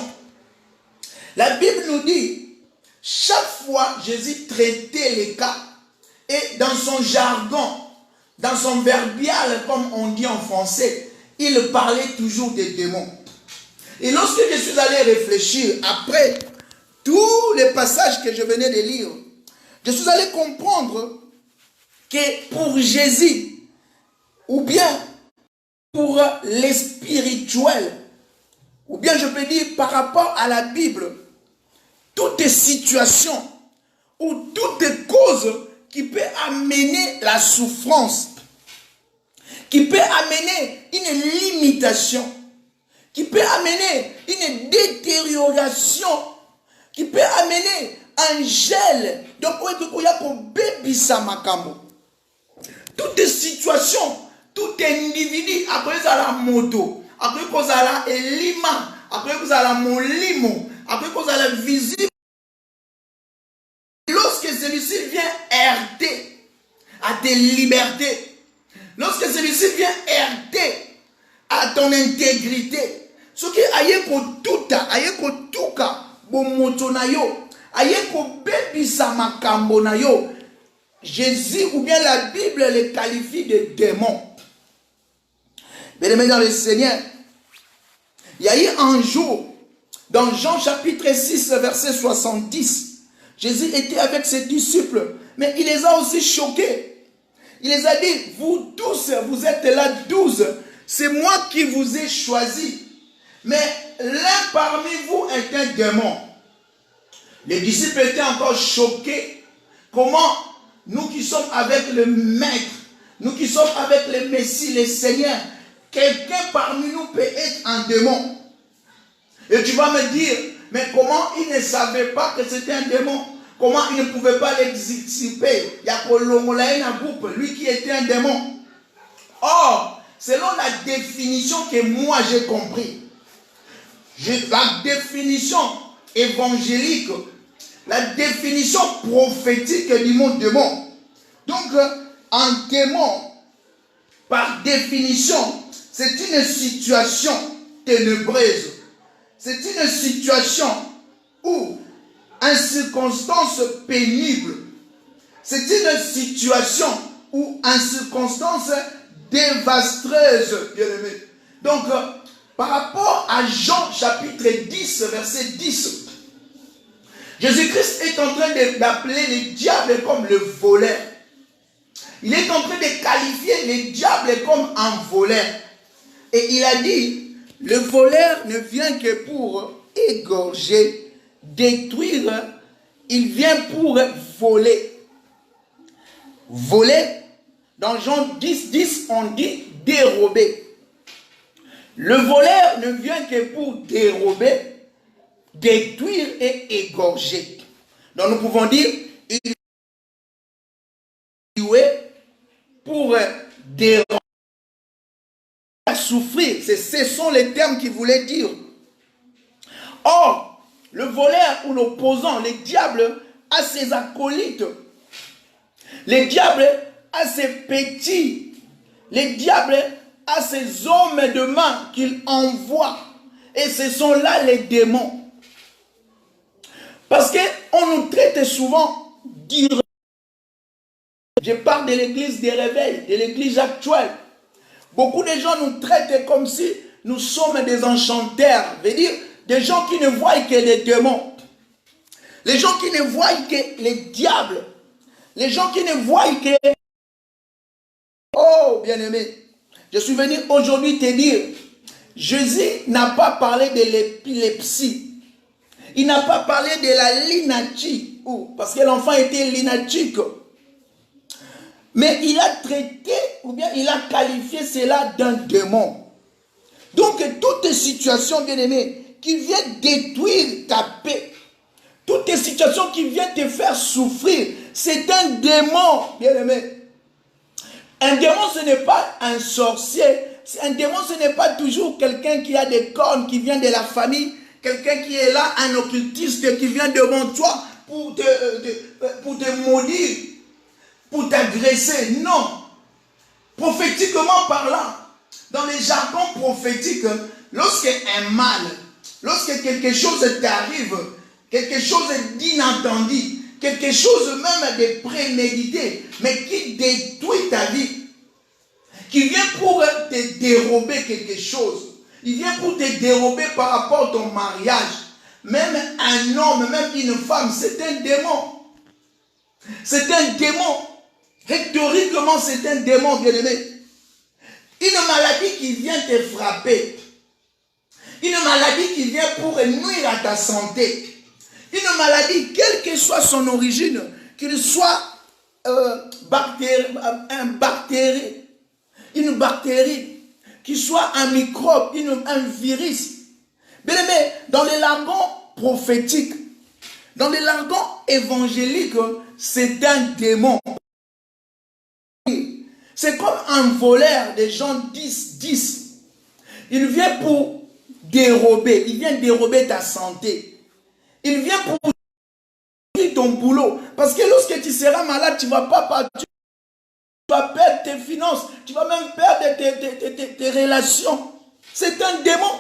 La Bible nous dit, chaque fois Jésus traitait les cas et dans son jargon, dans son verbial, comme on dit en français, il parlait toujours des démons. Et lorsque je suis allé réfléchir, après tous les passages que je venais de lire, je suis allé comprendre que pour Jésus, ou bien pour les spirituels, ou bien je peux dire par rapport à la Bible, toute situation ou toute cause qui peut amener la souffrance, qui peut amener une limitation, qui peut amener une détérioration, qui peut amener un gel. Donc, toute situation, tout individu, après ça la moto, après ça la elima, après ça la molimo, après ça la visible. Lorsque celui-ci vient heurter à tes libertés, lorsque celui-ci vient heurter à ton intégrité, ce qui aille ko tuta, aille ko tuka, bo moto na yo, aille ko bebisa makambo na yo, Jésus ou bien la Bible les qualifie de démons. Bien-aimés dans le Seigneur, il y a eu un jour, dans Jean chapitre 6, verset 70, Jésus était avec ses disciples, mais il les a aussi choqués. Il les a dit, vous tous, vous êtes là 12, c'est moi qui vous ai choisi, mais l'un parmi vous est un démon. Les disciples étaient encore choqués. Comment nous qui sommes avec le Maître, nous qui sommes avec le Messie, le Seigneur, quelqu'un parmi nous peut être un démon. Et tu vas me dire, mais comment il ne savait pas que c'était un démon? Comment il ne pouvait pas l'extirper? Il y a un groupe, lui qui était un démon. Or, selon la définition que moi j'ai compris, la définition évangélique, la définition prophétique du mot démon. Donc, un démon, par définition, c'est une situation ténébreuse. C'est une situation où, en circonstance pénible, c'est une situation où, en circonstance dévastreuse, bien-aimé. Donc, par rapport à Jean chapitre 10, verset 10, Jésus-Christ est en train d'appeler les diables comme le voleur. Il est en train de qualifier les diables comme un voleur. Et il a dit, le voleur ne vient que pour égorger, détruire, il vient pour voler. Voler, dans Jean 10, 10, on dit dérober. Le voleur ne vient que pour dérober, détruire et égorger. Donc nous pouvons dire, il est pour déranger, souffrir. Ce sont les termes qu'il voulait dire. Or, le voleur ou l'opposant, le diable a ses acolytes. Le diable a ses petits. Le diable a ses hommes de main qu'il envoie. Et ce sont là les démons. Parce qu'on nous traite souvent d'irrévérencieux. Je parle de l'église des réveils, de l'église actuelle. Beaucoup de gens nous traitent comme si nous sommes des enchanteurs. Veut dire des gens qui ne voient que les démons. Les gens qui ne voient que les diables. Les gens qui ne voient que... Oh, bien-aimé, je suis venu aujourd'hui te dire, Jésus n'a pas parlé de l'épilepsie. Il n'a pas parlé de la lunatique, parce que l'enfant était lunatique. Mais il a traité, ou bien il a qualifié cela d'un démon. Donc, toutes les situations, bien-aimées, qui viennent détruire ta paix, toutes les situations qui viennent te faire souffrir, c'est un démon, bien-aimé. Un démon, ce n'est pas un sorcier. Un démon, ce n'est pas toujours quelqu'un qui a des cornes, qui vient de la famille, quelqu'un qui est là, un occultiste qui vient devant toi pour te maudire, pour t'agresser. Non. Prophétiquement parlant, dans les jargons prophétiques, lorsque un mal, lorsque quelque chose t'arrive, quelque chose d'inattendu, quelque chose même de prémédité, mais qui détruit ta vie, qui vient pour te dérober quelque chose, il vient pour te dérober par rapport à ton mariage, même un homme, même une femme, c'est un démon. C'est un démon. Rhétoriquement, c'est un démon, bien-aimé. Une maladie qui vient te frapper. Une maladie qui vient pour nuire à ta santé. Une maladie, quelle que soit son origine, qu'il soit une bactérie, qu'il soit un microbe, un virus. Bien aimé, dans les jargons prophétiques, dans les jargons évangéliques, c'est un démon. C'est comme un voleur des gens 10. Il vient pour dérober, il vient dérober ta santé. Il vient pour ton boulot. Parce que lorsque tu seras malade, tu ne vas pas partir. Tu vas perdre tes finances. Tu vas même perdre tes relations. C'est un démon.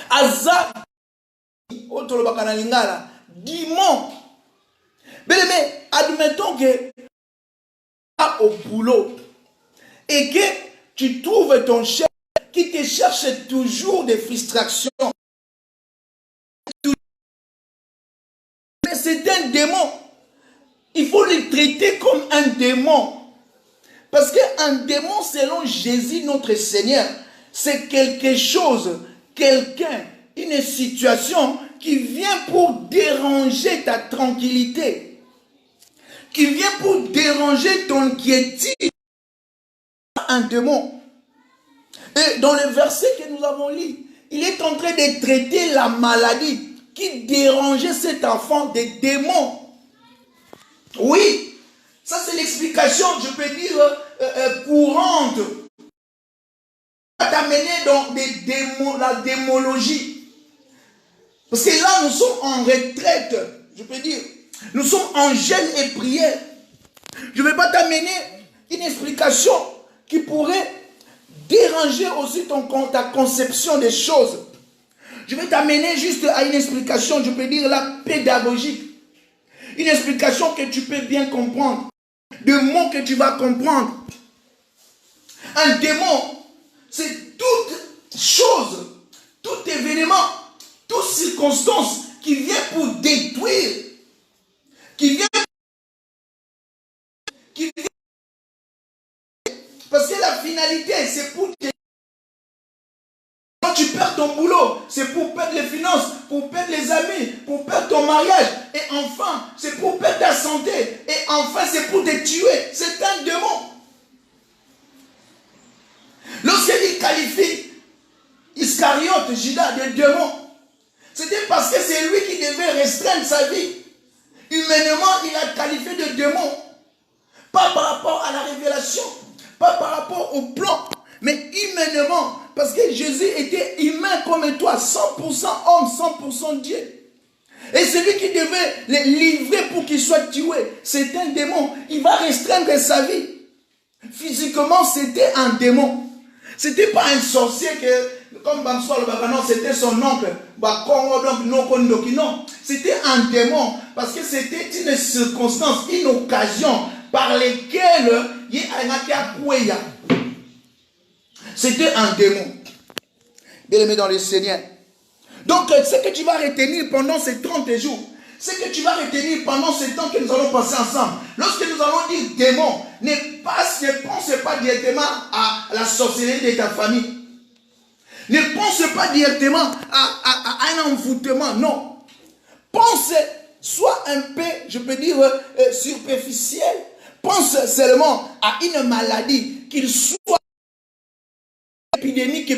Azar. Démon. Mais admettons que au boulot et que tu trouves ton chef qui te cherche toujours des frustrations. Mais c'est un démon. Il faut le traiter comme un démon. Parce qu'un démon, selon Jésus, notre Seigneur, c'est quelque chose, quelqu'un, une situation qui vient pour déranger ta tranquillité, qui vient pour déranger ton quiétude. Un démon. Et dans le verset que nous avons lu, il est en train de traiter la maladie qui dérangeait cet enfant des démons. Oui, ça c'est l'explication, je peux dire, courante. Ça t'amener dans la démologie. Parce que là, nous sommes en retraite, je peux dire. Nous sommes en jeûne et prière. Je ne vais pas t'amener une explication qui pourrait déranger aussi ta conception des choses. Je vais t'amener juste à une explication, je peux dire la pédagogique. Une explication que tu peux bien comprendre. Des mots que tu vas comprendre. Un démon, c'est toute chose, tout événement, toute circonstance qui vient pour détruire, qui vient parce que la finalité, c'est pour te... Quand tu perds ton boulot, c'est pour perdre les finances, pour perdre les amis, pour perdre ton mariage. Et enfin, c'est pour perdre ta santé. Et enfin, c'est pour te tuer. C'est un démon. Lorsqu'il qualifie Iscariote, Judas, de démon, c'était parce que c'est lui qui devait restreindre sa vie. Humainement, il a qualifié de démon. Pas par rapport à la révélation, pas par rapport au plan, mais humainement. Parce que Jésus était humain comme toi, 100% homme, 100% Dieu. Et celui qui devait les livrer pour qu'il soit tué, c'est un démon. Il va restreindre sa vie. Physiquement, c'était un démon. C'était pas un sorcier que, comme Bamsoir le Bacano, c'était son oncle. Non, c'était un démon. Parce que c'était une circonstance, une occasion par laquelle il y a c'était un démon. Bien aimé dans le Seigneur. Donc, ce que tu vas retenir pendant ces 30 jours, ce que tu vas retenir pendant ce temps que nous allons passer ensemble, lorsque nous allons dire démon, ne pense pas directement à la sorcellerie de ta famille. Ne pense pas directement à un envoûtement, non. Pense, sois un peu, je peux dire, superficiel. Pense seulement à une maladie, qu'il soit épidémique.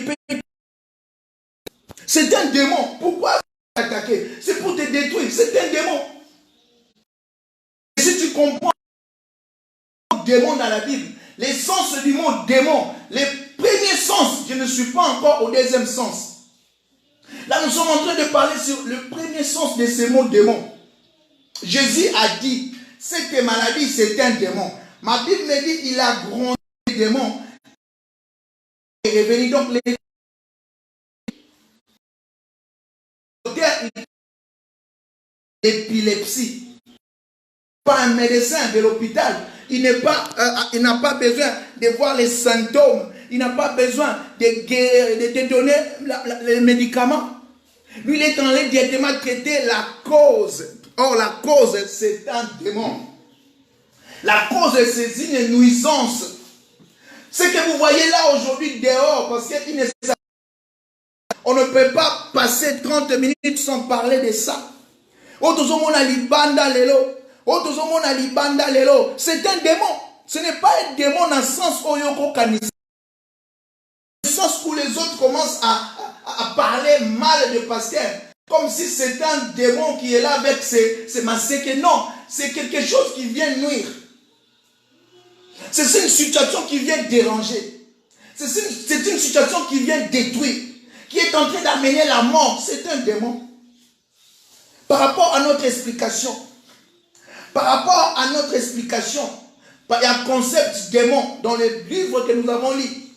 C'est un démon. Pourquoi attaquer? C'est pour te détruire. C'est un démon. Et si tu comprends le démon dans la Bible, les sens du mot démon, les premiers sens, je ne suis pas encore au deuxième sens. Là, nous sommes en train de parler sur le premier sens de ce mot démon. Jésus a dit, cette maladie, c'est un démon. Ma Bible me dit, il a grandi le démon. Il est revenu donc l'épilepsie. Pas un médecin de l'hôpital. Il n'a pas besoin de voir les symptômes. Il n'a pas besoin de te donner les médicaments. Lui, il est en train de directement traiter la cause. Or, la cause, c'est un démon. La cause, c'est une nuisance. Ce que vous voyez là aujourd'hui dehors, parce qu'on ne peut pas passer 30 minutes sans parler de ça. C'est un démon. Ce n'est pas un démon dans le sens où les autres commencent à parler mal de pasteur. Comme si c'était un démon qui est là avec ses masques. Non, c'est quelque chose qui vient nuire. C'est une situation qui vient déranger. C'est une situation qui vient détruire. Qui est en train d'amener la mort. C'est un démon. Par rapport à notre explication. Il y a un concept démon dans les livres que nous avons lus.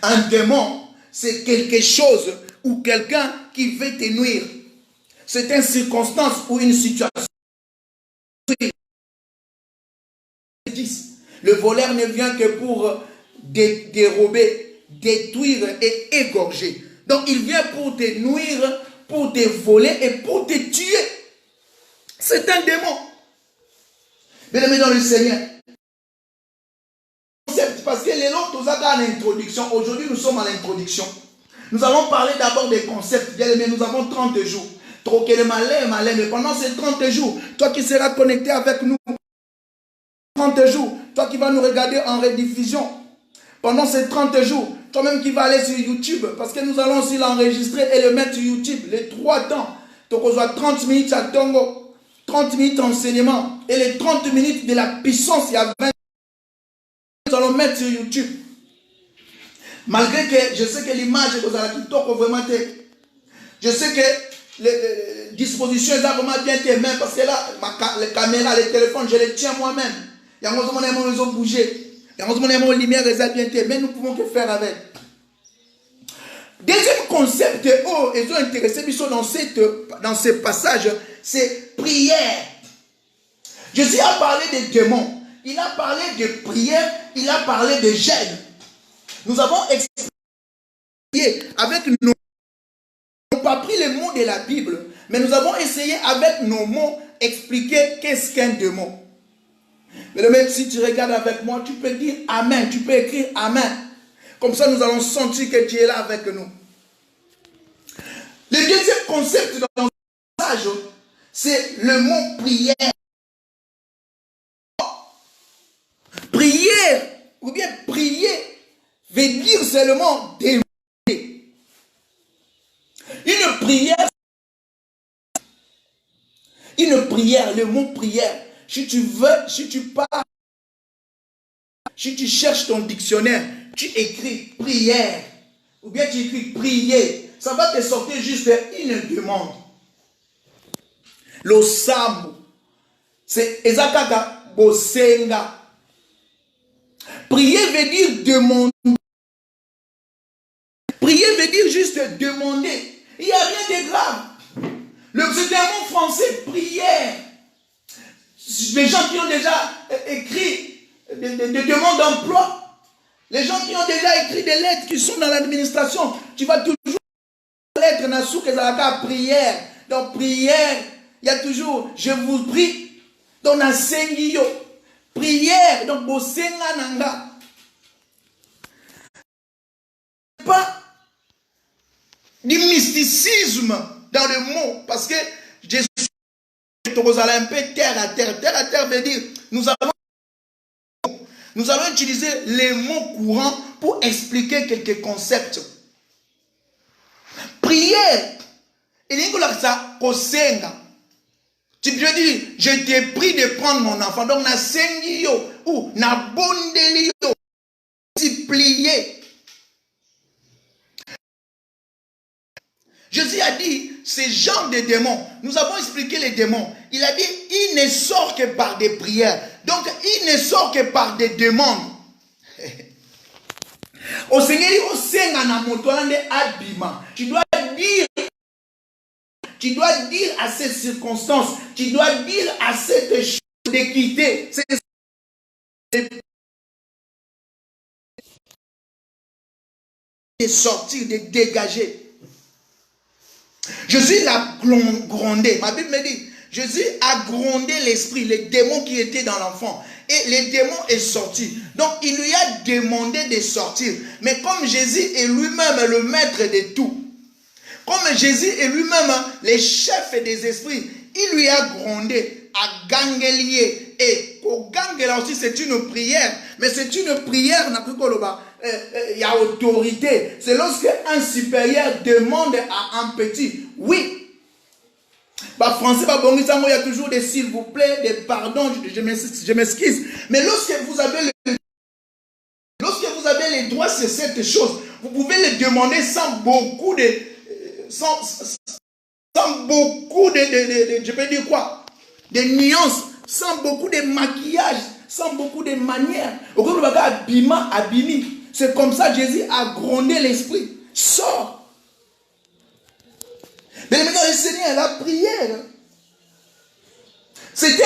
Un démon, c'est quelque chose ou quelqu'un qui veut te nuire. C'est une circonstance ou une situation. Le voleur ne vient que pour dérober, détruire et égorger. Donc il vient pour te nuire, pour te voler et pour te tuer. C'est un démon. Bien-aimés dans le Seigneur. Parce que les autres, nous avons l'introduction. Aujourd'hui, nous sommes à l'introduction. Nous allons parler d'abord des concepts. Bien-aimés, nous avons 30 jours. Troquer le malin. Mais pendant ces 30 jours, toi qui seras connecté avec nous, 30 jours, toi qui vas nous regarder en rediffusion, pendant ces 30 jours, toi-même qui vas aller sur YouTube, parce que nous allons aussi l'enregistrer et le mettre sur YouTube, les 3 temps. Donc, on soit 30 minutes à Tongo. 30 minutes d'enseignement et les 30 minutes de la puissance, il y a 20. Nous allons mettre sur YouTube. Malgré que je sais que l'image est vraiment. Je sais que les dispositions sont vraiment bien été, même parce que là, les caméras, les téléphones, je les tiens moi-même. Il y a un moment où ils ont bougé. Il y a un moment où les lumières sont bien été, mais nous pouvons que faire avec. Deuxième concept, ils ont intéressé dans ce passage, c'est prière. Jésus a parlé des démons, il a parlé de prière, il a parlé de jeûne. Nous avons expliqué avec nos mots, nous n'avons pas pris les mots de la Bible, mais nous avons essayé avec nos mots expliquer qu'est-ce qu'un démon. Mais même si tu regardes avec moi, tu peux dire Amen, tu peux écrire Amen. Comme ça, nous allons sentir que tu es là avec nous. Le deuxième concept dans le passage, c'est le mot prière. Prière, ou bien prier, veut dire seulement demander. Une prière, le mot prière, si tu pars, si tu cherches ton dictionnaire, tu écris prière, ou bien tu écris prier, ça va te sortir juste une demande. Le samu, c'est ezakaka bosenga. Prier veut dire demander. Prier veut dire juste demander. Il n'y a rien de grave. C'est un mot français, prière. Les gens qui ont déjà écrit des demandes d'emploi, les gens qui ont déjà écrit des lettres qui sont dans l'administration, tu vas toujours lettre n'a sous que ça va prière. Donc prière, il y a toujours, je vous prie, donc na sengi yo, prière, donc bosenga nanga. Pas du mysticisme dans le mot, parce que Jésus un peu terre à terre. Terre à terre veut dire, nous allons utiliser les mots courants pour expliquer quelques concepts. Prière, il y a ça tu peux dire, je t'ai pris de prendre mon enfant. Donc, na sengi yo, ou na bondeli yo, multiplier. Jésus a dit, ces genres de démons, nous avons expliqué les démons. Il a dit, ils ne sortent que par des prières. Donc, ils ne sortent que par des demandes. Au Seigneur, au Seigneur, tu dois dire à ces circonstances, tu dois dire à cette chose de quitter. De sortir, de dégager. Jésus l'a grondé. Ma Bible me dit, Jésus a grondé l'esprit, les démons qui étaient dans l'enfant. Et les démons est sorti. Donc il lui a demandé de sortir. Mais comme Jésus est lui-même le maître de tout, comme Jésus est lui-même le chef des esprits, il lui a grondé à gangelier. Et au gangela aussi, c'est une prière. Mais c'est une prière, il y a autorité. C'est lorsque un supérieur demande à un petit, oui. Bah, français, bah, bon, il y a toujours des s'il vous plaît, des pardons, je m'excuse. Mais lorsque vous avez les droits sur cette chose, vous pouvez les demander sans beaucoup de, je peux dire quoi, de nuances, sans beaucoup de maquillage, sans beaucoup de manières. C'est comme ça que Jésus a grondé l'esprit. Sors. Mais maintenant, le Seigneur, la prière, c'était,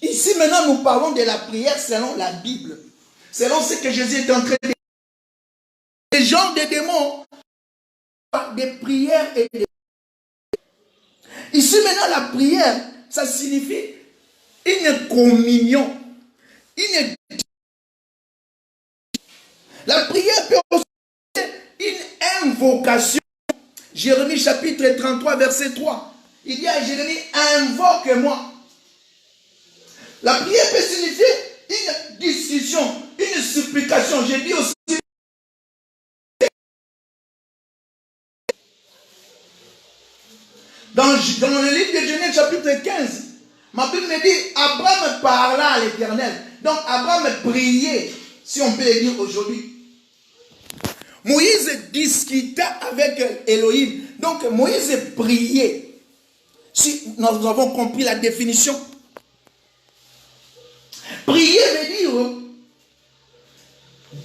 ici maintenant nous parlons de la prière selon la Bible, selon ce que Jésus est en train de dire. Les gens des démons, des prières et des... Ici maintenant la prière, ça signifie une communion, la prière peut aussi être une invocation. Jérémie chapitre 33 verset 3. Il dit à Jérémie, invoque-moi. La prière peut signifier une discussion, une supplication. J'ai dit aussi dans le livre de Genèse chapitre 15, ma Bible me dit, Abraham parla à l'Éternel. Donc Abraham priait, si on peut le dire aujourd'hui. Moïse discuta avec Elohim. Donc Moïse priait. Si nous avons compris la définition. Prier veut dire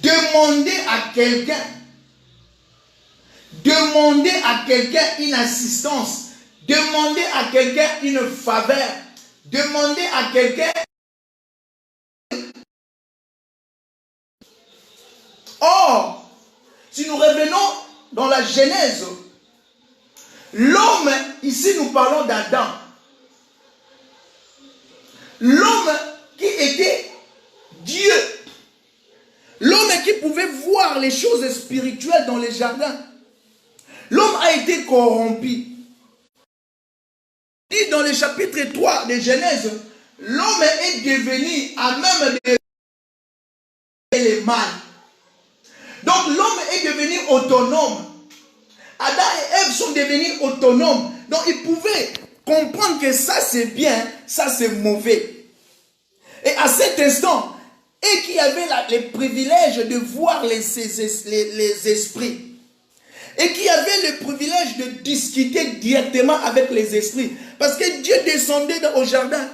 demander à quelqu'un. Demander à quelqu'un une assistance. Demander à quelqu'un une faveur. Demander à quelqu'un. Or, si nous revenons dans la Genèse, l'homme, ici nous parlons d'Adam. L'homme qui était Dieu. L'homme qui pouvait voir les choses spirituelles dans les jardins. L'homme a été corrompu. Dit dans le chapitre 3 de Genèse, l'homme est devenu à même les mâles. Donc l'homme est devenu autonome. Adam et Ève sont devenus autonomes. Donc ils pouvaient comprendre que ça c'est bien, ça c'est mauvais. Et à cet instant, et qui avait les privilèges de voir les esprits, et qui avait le privilège de discuter directement avec les esprits, parce que Dieu descendait au jardin.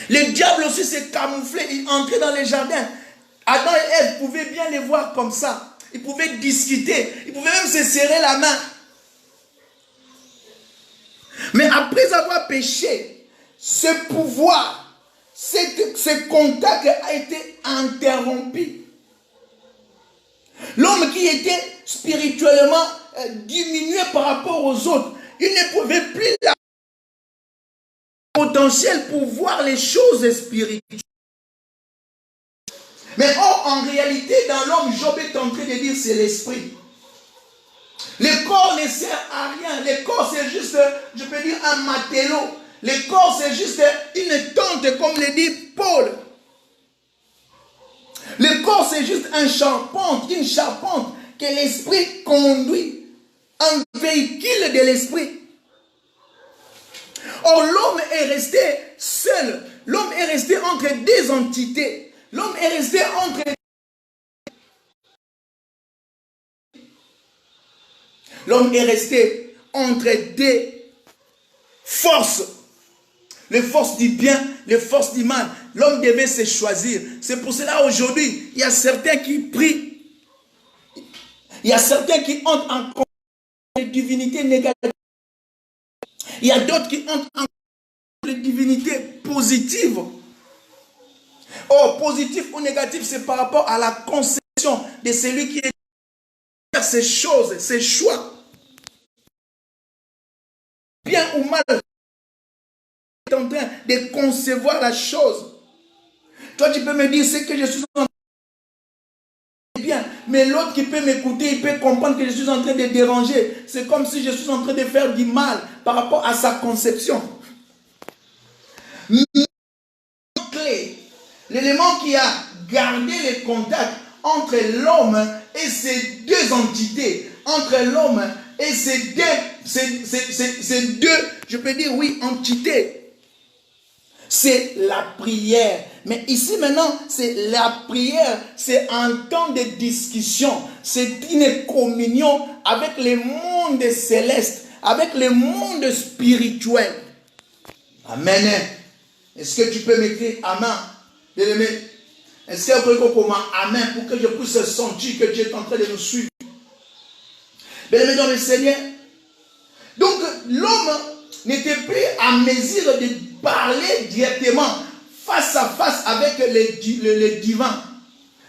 Le diable aussi s'est camouflé, il entrait dans les jardins. Adam et Ève pouvaient bien les voir comme ça. Ils pouvaient discuter. Ils pouvaient même se serrer la main. Mais après avoir péché, ce pouvoir, ce contact a été interrompu. L'homme qui était spirituellement diminué par rapport aux autres, il ne pouvait plus potentiel pour voir les choses spirituelles. Mais en réalité, dans l'homme, Job est en train de dire c'est l'esprit. Le corps ne sert à rien. Le corps, c'est juste, je peux dire, un matelot. Le corps, c'est juste une tente, comme le dit Paul. Le corps, c'est juste une charpente que l'esprit conduit. Un véhicule de l'esprit. Or, l'homme est resté seul. L'homme est resté entre deux entités. L'homme est resté entre... L'homme est resté entre deux forces. Les forces du bien, les forces du mal. L'homme devait se choisir. C'est pour cela aujourd'hui, il y a certains qui prient. Il y a certains qui entrent en contact avec les divinités négatives. Il y a d'autres qui entrent en contact avec les divinités positives. Oh, positif ou négatif, c'est par rapport à la conception de celui qui est faire ces choses, ces choix. Bien ou mal, est en train de concevoir la chose. Toi, tu peux me dire ce que je suis en train de bien, mais l'autre qui peut m'écouter, il peut comprendre que je suis en train de déranger. C'est comme si je suis en train de faire du mal par rapport à sa conception. L'élément qui a gardé les contacts entre l'homme et ces deux entités, entre l'homme et ces deux, je peux dire oui, entités, c'est la prière. Mais ici maintenant, c'est la prière, c'est un temps de discussion, c'est une communion avec le monde céleste, avec le monde spirituel. Amen. Est-ce que tu peux m'écrire Amen? Bien-aimé, est-ce que vous pouvez dire Amen pour que je puisse sentir que Dieu est en train de nous suivre? Bien-aimé dans le Seigneur. Donc, l'homme n'était plus à mesure de parler directement, face à face avec le divin,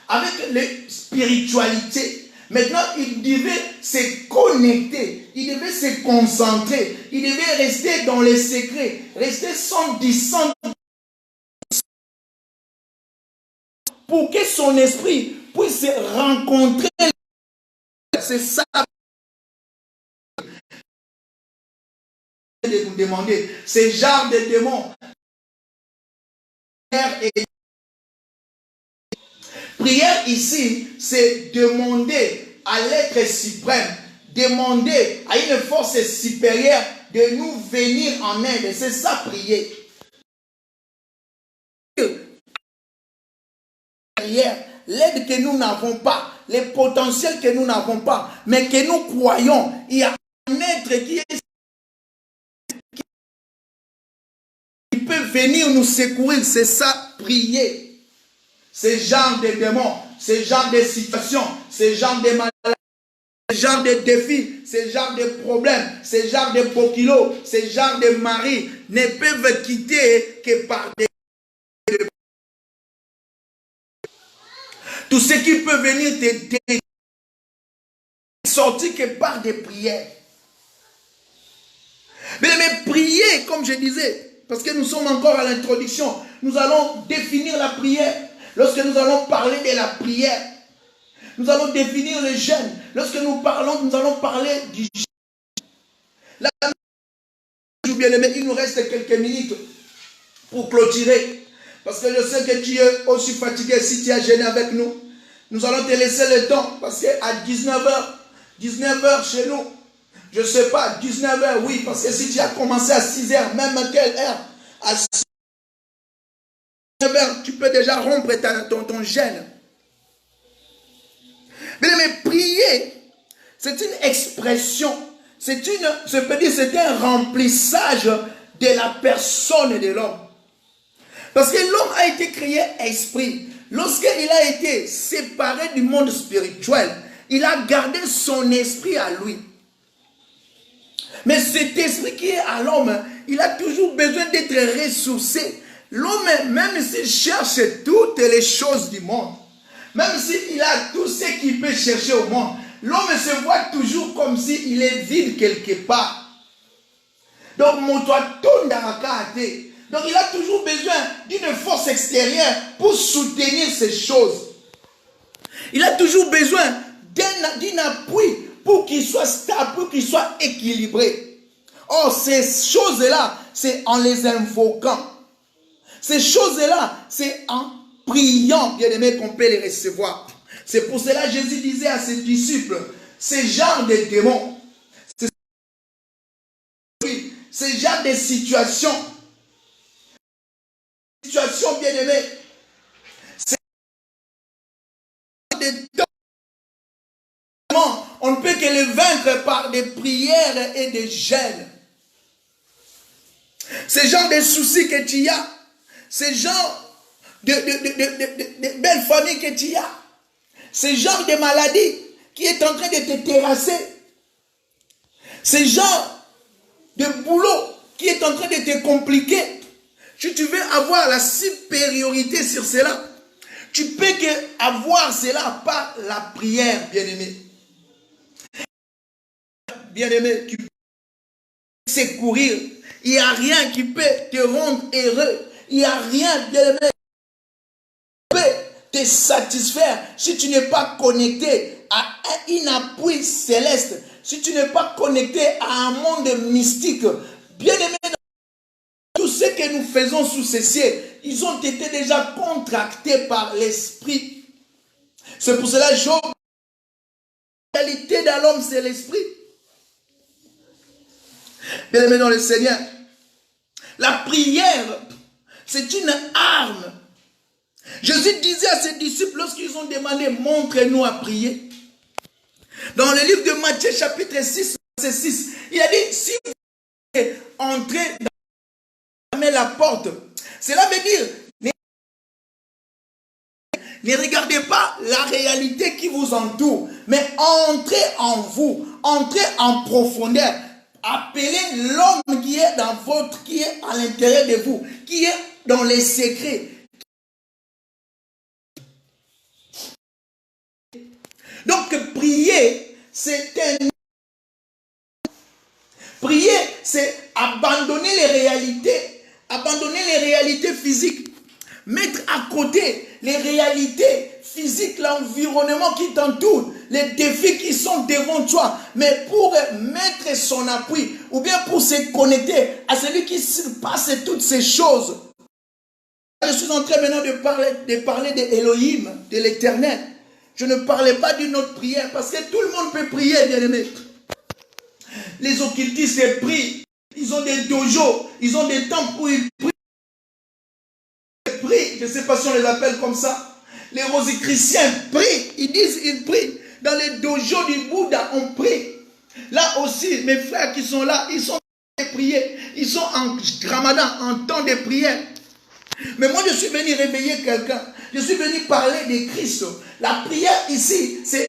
avec la spiritualité. Maintenant, il devait se connecter, il devait se concentrer, il devait rester dans les secrets, rester sans descendre pour que son esprit puisse rencontrer. C'est ça de nous demander. C'est genre de démons. Prière ici, c'est demander à l'être suprême, demander à une force supérieure de nous venir en aide. C'est ça prier. L'aide que nous n'avons pas, les potentiels que nous n'avons pas, mais que nous croyons, il y a un être qui peut venir nous secourir. C'est ça, prier. Ce genre de démons, ce genre de situations, ce genre de maladies, ce genre de défis, ce genre de problèmes, ce genre de poquilos, ce genre de maris ne peuvent quitter que par des... Tout ce qui peut venir te sortir que par des prières. Mais prier, comme je disais, parce que nous sommes encore à l'introduction, nous allons définir la prière. Lorsque nous allons parler de la prière, nous allons définir le jeûne. Lorsque nous allons parler du jeûne. Là, bien-aimé, il nous reste quelques minutes pour clôturer. Parce que je sais que tu es aussi fatigué si tu as jeûné avec nous. Nous allons te laisser le temps. Parce qu'à 19h chez nous, je ne sais pas, 19h, oui. Parce que si tu as commencé à 6h, même à quelle heure? À 19h, tu peux déjà rompre ton jeûne. Mais prier, c'est une expression. C'est un remplissage de la personne de l'homme. Parce que l'homme a été créé esprit. Lorsqu'il a été séparé du monde spirituel, il a gardé son esprit à lui. Mais cet esprit qui est à l'homme, il a toujours besoin d'être ressourcé. L'homme, même s'il cherche toutes les choses du monde, même s'il a tout ce qu'il peut chercher au monde, l'homme se voit toujours comme s'il est vide quelque part. Donc, mon toi, Donc il a toujours besoin d'une force extérieure pour soutenir ces choses. Il a toujours besoin d'un appui pour qu'il soit stable, pour qu'il soit équilibré. Or, ces choses-là, c'est en les invoquant. Ces choses-là, c'est en priant, bien-aimé, qu'on peut les recevoir. C'est pour cela que Jésus disait à ses disciples, ces genres de démons, ces genres de situations bien-aimées, c'est des temps, on ne peut que les vaincre par des prières et des jeûnes. Ces genres de soucis que tu as, ces genres de belles familles que tu as, ces genres de maladies qui est en train de te terrasser, ces genres de boulot qui est en train de te compliquer. Si tu veux avoir la supériorité sur cela, tu peux que avoir cela par la prière, bien-aimé. Bien-aimé, tu peux secourir. Il n'y a rien qui peut te rendre heureux. Il n'y a rien, bien-aimé, qui peut te satisfaire si tu n'es pas connecté à un appui céleste, si tu n'es pas connecté à un monde mystique. Bien-aimé, tout ce que nous faisons sous ces cieux, ils ont été déjà contractés par l'esprit. C'est pour cela que Job, la réalité dans l'homme, c'est l'esprit. Bien-aimé dans le Seigneur, la prière, c'est une arme. Jésus disait à ses disciples lorsqu'ils ont demandé, montre-nous à prier. Dans le livre de Matthieu chapitre 6, verset 6, il a dit, si vous entrez dans la porte, cela veut dire, ne regardez pas la réalité qui vous entoure, mais entrez en vous, entrez en profondeur. Appelez l'homme qui est dans votre, qui est à l'intérieur de vous, qui est dans les secrets. Donc prier, c'est un... Prier, c'est abandonner les réalités physiques, mettre à côté les réalités physiques, l'environnement qui t'entoure, les défis qui sont devant toi, mais pour mettre son appui, ou bien pour se connecter à celui qui passe toutes ces choses. Je suis en train maintenant de parler de Elohim, de l'Éternel. Je ne parlais pas d'une autre prière, parce que tout le monde peut prier, bien-aimé. Les occultistes prient, ils ont des dojos, ils ont des temples où ils prient. Je ne sais pas si on les appelle comme ça. Les rosicruciens prient, ils prient. Dans les dojos du Bouddha, on prie. Là aussi, mes frères qui sont là, ils sont en train de prier. Ils sont en ramadan, en temps de prière. Mais moi, je suis venu réveiller quelqu'un. Je suis venu parler de Christ. La prière ici, c'est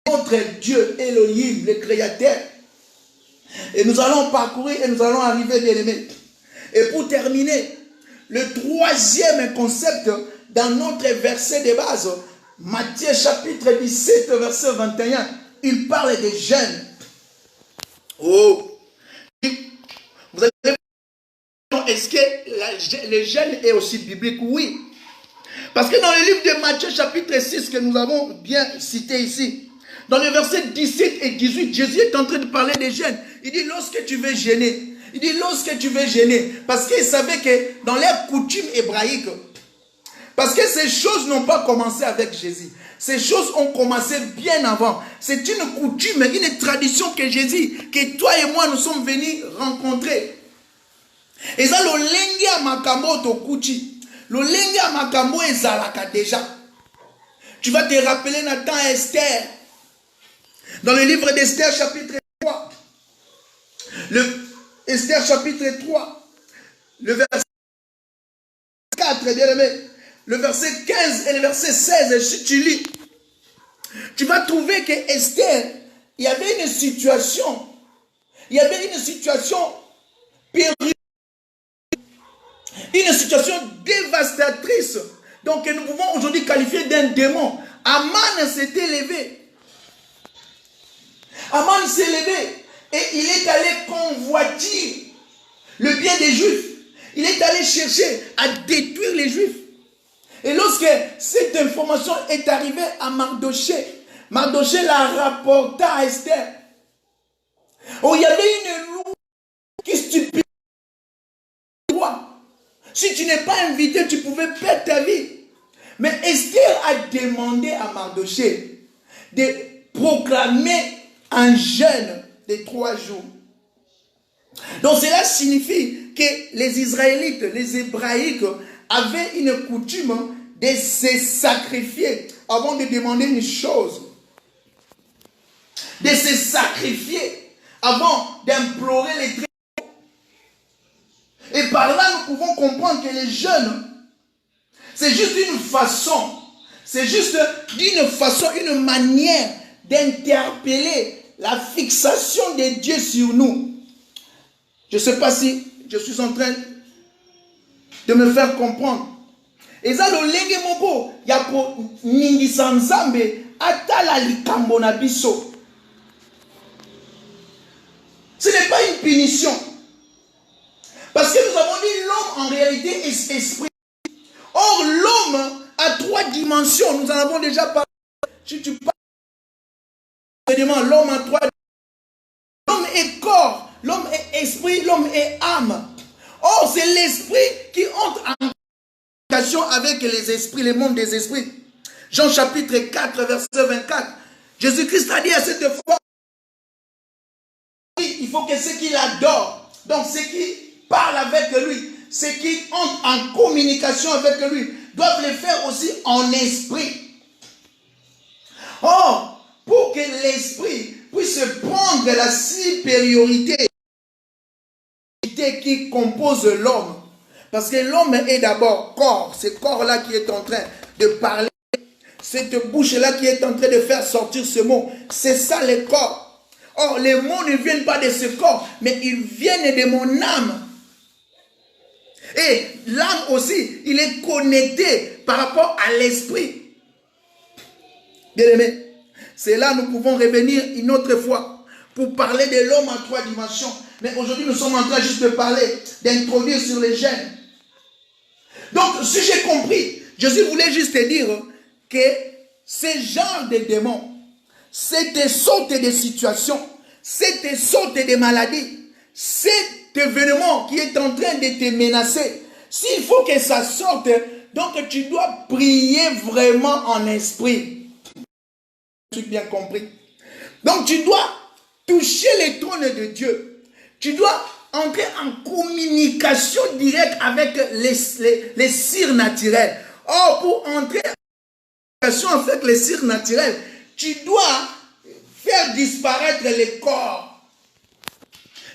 notre Dieu, Elohim, le Créateur. Et nous allons parcourir et nous allons arriver, bien-aimés. Et pour terminer, le troisième concept dans notre verset de base, Matthieu chapitre 17, verset 21, il parle des jeûnes. Oh! Vous avez dit, est-ce que le jeûne est aussi biblique? Oui. Parce que dans le livre de Matthieu chapitre 6 que nous avons bien cité ici, dans les versets 17 et 18, Jésus est en train de parler des jeûnes. Il dit, lorsque tu veux jeûner, parce qu'il savait que dans les coutumes hébraïques, parce que ces choses n'ont pas commencé avec Jésus. Ces choses ont commencé bien avant. C'est une coutume, une tradition que Jésus, que toi et moi nous sommes venus rencontrer. Et ça, le lenga makambo to kuchi. Le lenga makambo ezalaka déjà. Tu vas te rappeler Nathan et Esther. Dans le livre d'Esther chapitre 3. Esther chapitre 3. Le verset 4, bien aimé. Le verset 15 et le verset 16. Si tu lis, tu vas trouver que Esther, il y avait une situation. Périlleuse. Une situation dévastatrice. Donc nous pouvons aujourd'hui qualifier d'un démon. Aman s'était levé. Aman s'est levé. Et il est allé convoiter le bien des Juifs. Il est allé chercher à détruire les Juifs. Et lorsque cette information est arrivée à Mardoché, Mardoché la rapporta à Esther. Oh, il y avait une loi qui stupide. Si tu n'es pas invité, tu pouvais perdre ta vie. Mais Esther a demandé à Mardoché de proclamer un jeûne de 3 jours. Donc cela signifie que les Israélites, les Hébraïques avaient une coutume de se sacrifier avant de demander une chose. De se sacrifier avant d'implorer les trésors. Et par là, nous pouvons comprendre que les jeûnes, c'est juste une façon, c'est juste d'une façon, une manière d'interpeller la fixation de Dieu sur nous. Je ne sais pas si je suis en train de me faire comprendre. Et ça, le lenge moko, ya po ningisa nzambe atala likambo na biso. Ce n'est pas une punition. Parce que nous avons dit l'homme en réalité est esprit. Or, l'homme a 3 dimensions. Nous en avons déjà parlé. Si tu parles, l'homme a 3 dimensions. L'homme est corps, l'homme est esprit, l'homme est âme. Or, c'est l'esprit qui entre en communication avec les esprits, le monde des esprits. Jean chapitre 4, verset 24. Jésus-Christ a dit à cette fois, il faut que ceux qui l'adorent, donc ceux qui parlent avec lui, ceux qui entrent en communication avec lui, doivent le faire aussi en esprit. Or, pour que l'esprit puisse prendre la supériorité qui compose l'homme, parce que l'homme est d'abord corps, ce corps-là qui est en train de parler, cette bouche-là qui est en train de faire sortir ce mot, c'est ça le corps. Or, les mots ne viennent pas de ce corps, mais ils viennent de mon âme. Et l'âme aussi, il est connecté par rapport à l'esprit. Bien aimé, c'est là que nous pouvons revenir une autre fois pour parler de l'homme en 3 dimensions. Mais aujourd'hui, nous sommes en train juste de parler, d'introduire sur les gènes. Donc, si j'ai compris, Jésus voulait juste te dire que ce genre de démons, cette sorte de situation, cette sorte de maladie, cet événement qui est en train de te menacer, s'il faut que ça sorte, donc tu dois prier vraiment en esprit. Tu as bien compris. Donc tu dois toucher les trônes de Dieu. Tu dois entrer en communication directe avec les cires naturelles. Or, pour entrer en communication avec les cires naturelles, tu dois faire disparaître les corps.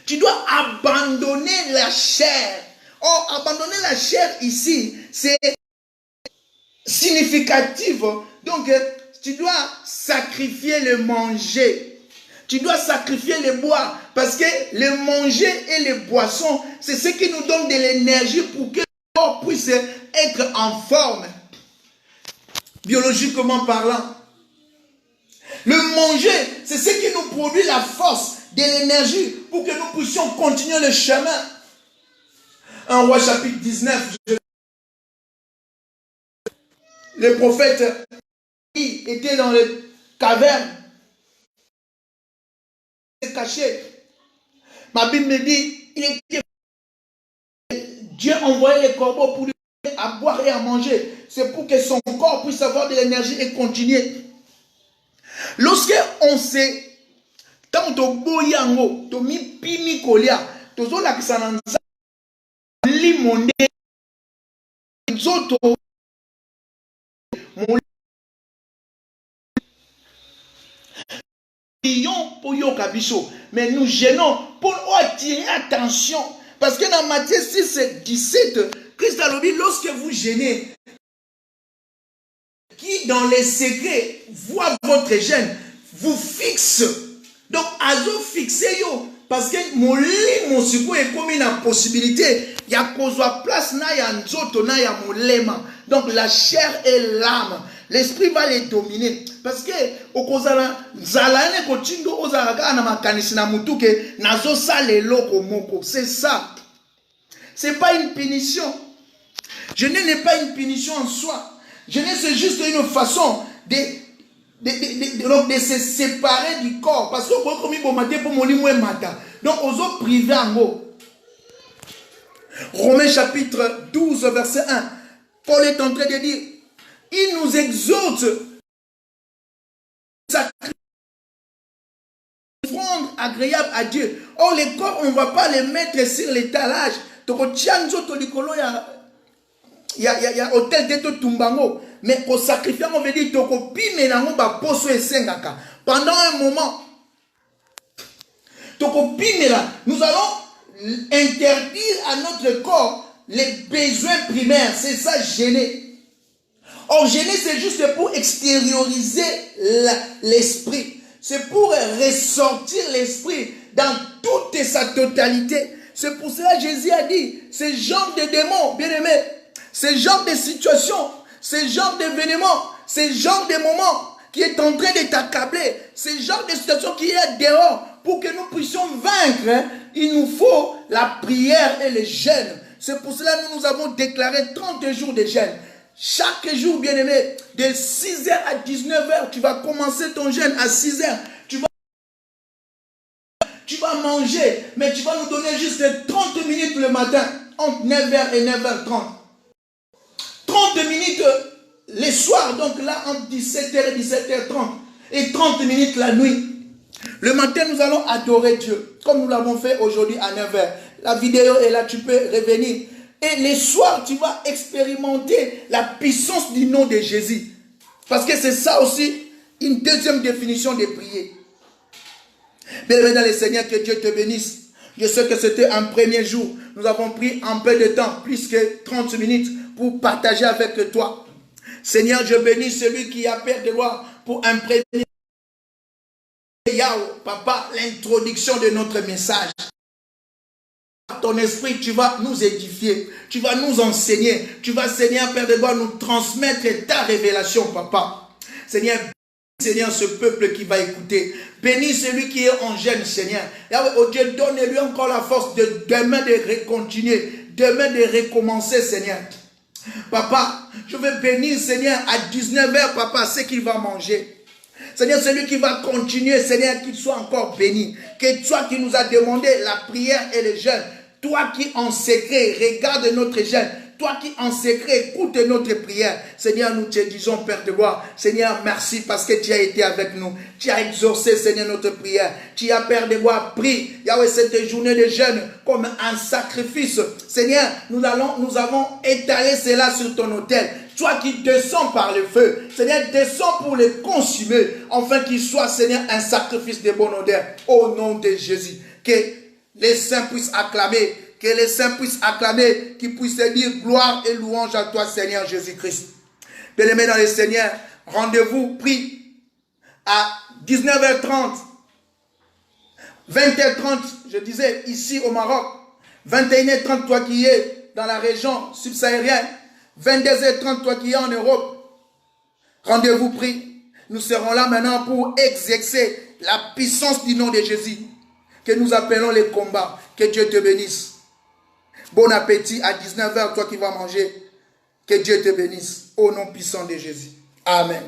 Tu dois abandonner la chair. Or, abandonner la chair ici, c'est significatif. Donc, tu dois sacrifier le manger. Tu dois sacrifier le boire. Parce que le manger et les boissons, c'est ce qui nous donne de l'énergie pour que le corps puisse être en forme. Biologiquement parlant. Le manger, c'est ce qui nous produit la force, de l'énergie pour que nous puissions continuer le chemin. 1 Roi chapitre 19. Le prophète était dans les cavernes. Il était caché. Ma Bible me dit, Dieu envoyait les corbeaux pour lui donner à boire et à manger. C'est pour que son corps puisse avoir de l'énergie et continuer. Lorsque on sait, tant to boyango, to mi pimi kolia, to zo la kisananza, limonde, zoto, mon pour yoka biso, mais nous gênons pour attirer attention, parce que dans Matthieu 6, 17, Christ a dit, lorsque vous gênez, qui dans les secrets voit votre gêne, vous fixe. Donc, azo fixé yo, parce que mon lit, mon secours est comme une possibilité. Il y a cause place, na ya nzoto, na ya molema. Donc, la chair et l'âme. L'esprit va les dominer. Parce que, au kozala, zalane kochindo ozaraka na makanisi na mutuke, nazo sale loko moko. C'est ça. C'est pas une punition. Jeûner n'est pas une punition en soi. Jeûner, c'est juste une façon de se séparer du corps. Parce que donc, on se priver en haut. Romains chapitre 12, verset 1. Paul est en train de dire, il nous exhorte à offrande agréable à Dieu. Or, les corps, on ne va pas les mettre sur l'étalage. Il y a hôtel de Tumbango. Mais au sacrifice, on veut dire pendant un moment, nous allons interdire à notre corps les besoins primaires. C'est ça, gêner. Or, gêner, c'est juste pour extérioriser l'esprit. C'est pour ressortir l'esprit dans toute sa totalité. C'est pour cela que Jésus a dit, ce genre de démons, bien aimés, ce genre de situation, ce genre d'événement, ce genre de moment qui est en train de t'accabler, ce genre de situation qui est dehors, pour que nous puissions vaincre, il nous faut la prière et le jeûne. C'est pour cela que nous avons déclaré 30 jours de jeûne. Chaque jour, bien aimé, de 6h à 19h, tu vas commencer ton jeûne à 6h. Tu vas manger, mais tu vas nous donner juste 30 minutes le matin, entre 9h et 9h30. 30 minutes les soirs, donc là, entre 17h et 17h30. Et 30 minutes la nuit. Le matin, nous allons adorer Dieu, comme nous l'avons fait aujourd'hui à 9h. La vidéo est là, tu peux revenir. Et les soirs, tu vas expérimenter la puissance du nom de Jésus. Parce que c'est ça aussi, une deuxième définition de prier. Bien-aimé dans le Seigneur, que Dieu te bénisse. Je sais que c'était un premier jour. Nous avons pris un peu de temps, plus que 30 minutes, pour partager avec toi. Seigneur, je bénis celui qui a peur de gloire pour imprégner, Papa, l'introduction de notre message. Ton esprit, tu vas nous édifier, tu vas nous enseigner, tu vas, Seigneur, Père de gloire, nous transmettre ta révélation, Papa. Seigneur, ce peuple qui va écouter. Bénis celui qui est en jeûne, Seigneur. Oh Dieu, donne-lui encore la force de demain de continuer, demain de recommencer, Seigneur. Papa, je veux bénir, Seigneur, à 19h, Papa, ce qu'il va manger. Seigneur, celui qui va continuer, Seigneur, qu'il soit encore béni. Que toi qui nous as demandé la prière et le jeûne, toi qui en secret regarde notre jeûne, toi qui en secret écoute notre prière, Seigneur, nous te disons, Père de gloire, Seigneur, merci parce que tu as été avec nous. Tu as exaucé, Seigneur, notre prière. Tu as, Père de gloire, pris, Yahweh, cette journée de jeûne comme un sacrifice. Seigneur, nous avons étalé cela sur ton autel. Toi qui descends par le feu, Seigneur, descends pour les consumer, afin qu'il soit, Seigneur, un sacrifice de bonne odeur, au nom de Jésus. Que les saints puissent acclamer, que les saints puissent acclamer, qu'ils puissent dire gloire et louange à toi, Seigneur Jésus-Christ. Bien-aimés dans le Seigneur, rendez-vous pris à 19h30, 20h30, je disais, ici au Maroc, 21h30, toi qui es dans la région subsaharienne, 22h30, toi qui es en Europe, rendez-vous pris. Nous serons là maintenant pour exercer la puissance du nom de Jésus, que nous appelons les combats. Que Dieu te bénisse. Bon appétit à 19h, toi qui vas manger. Que Dieu te bénisse. Au nom puissant de Jésus. Amen.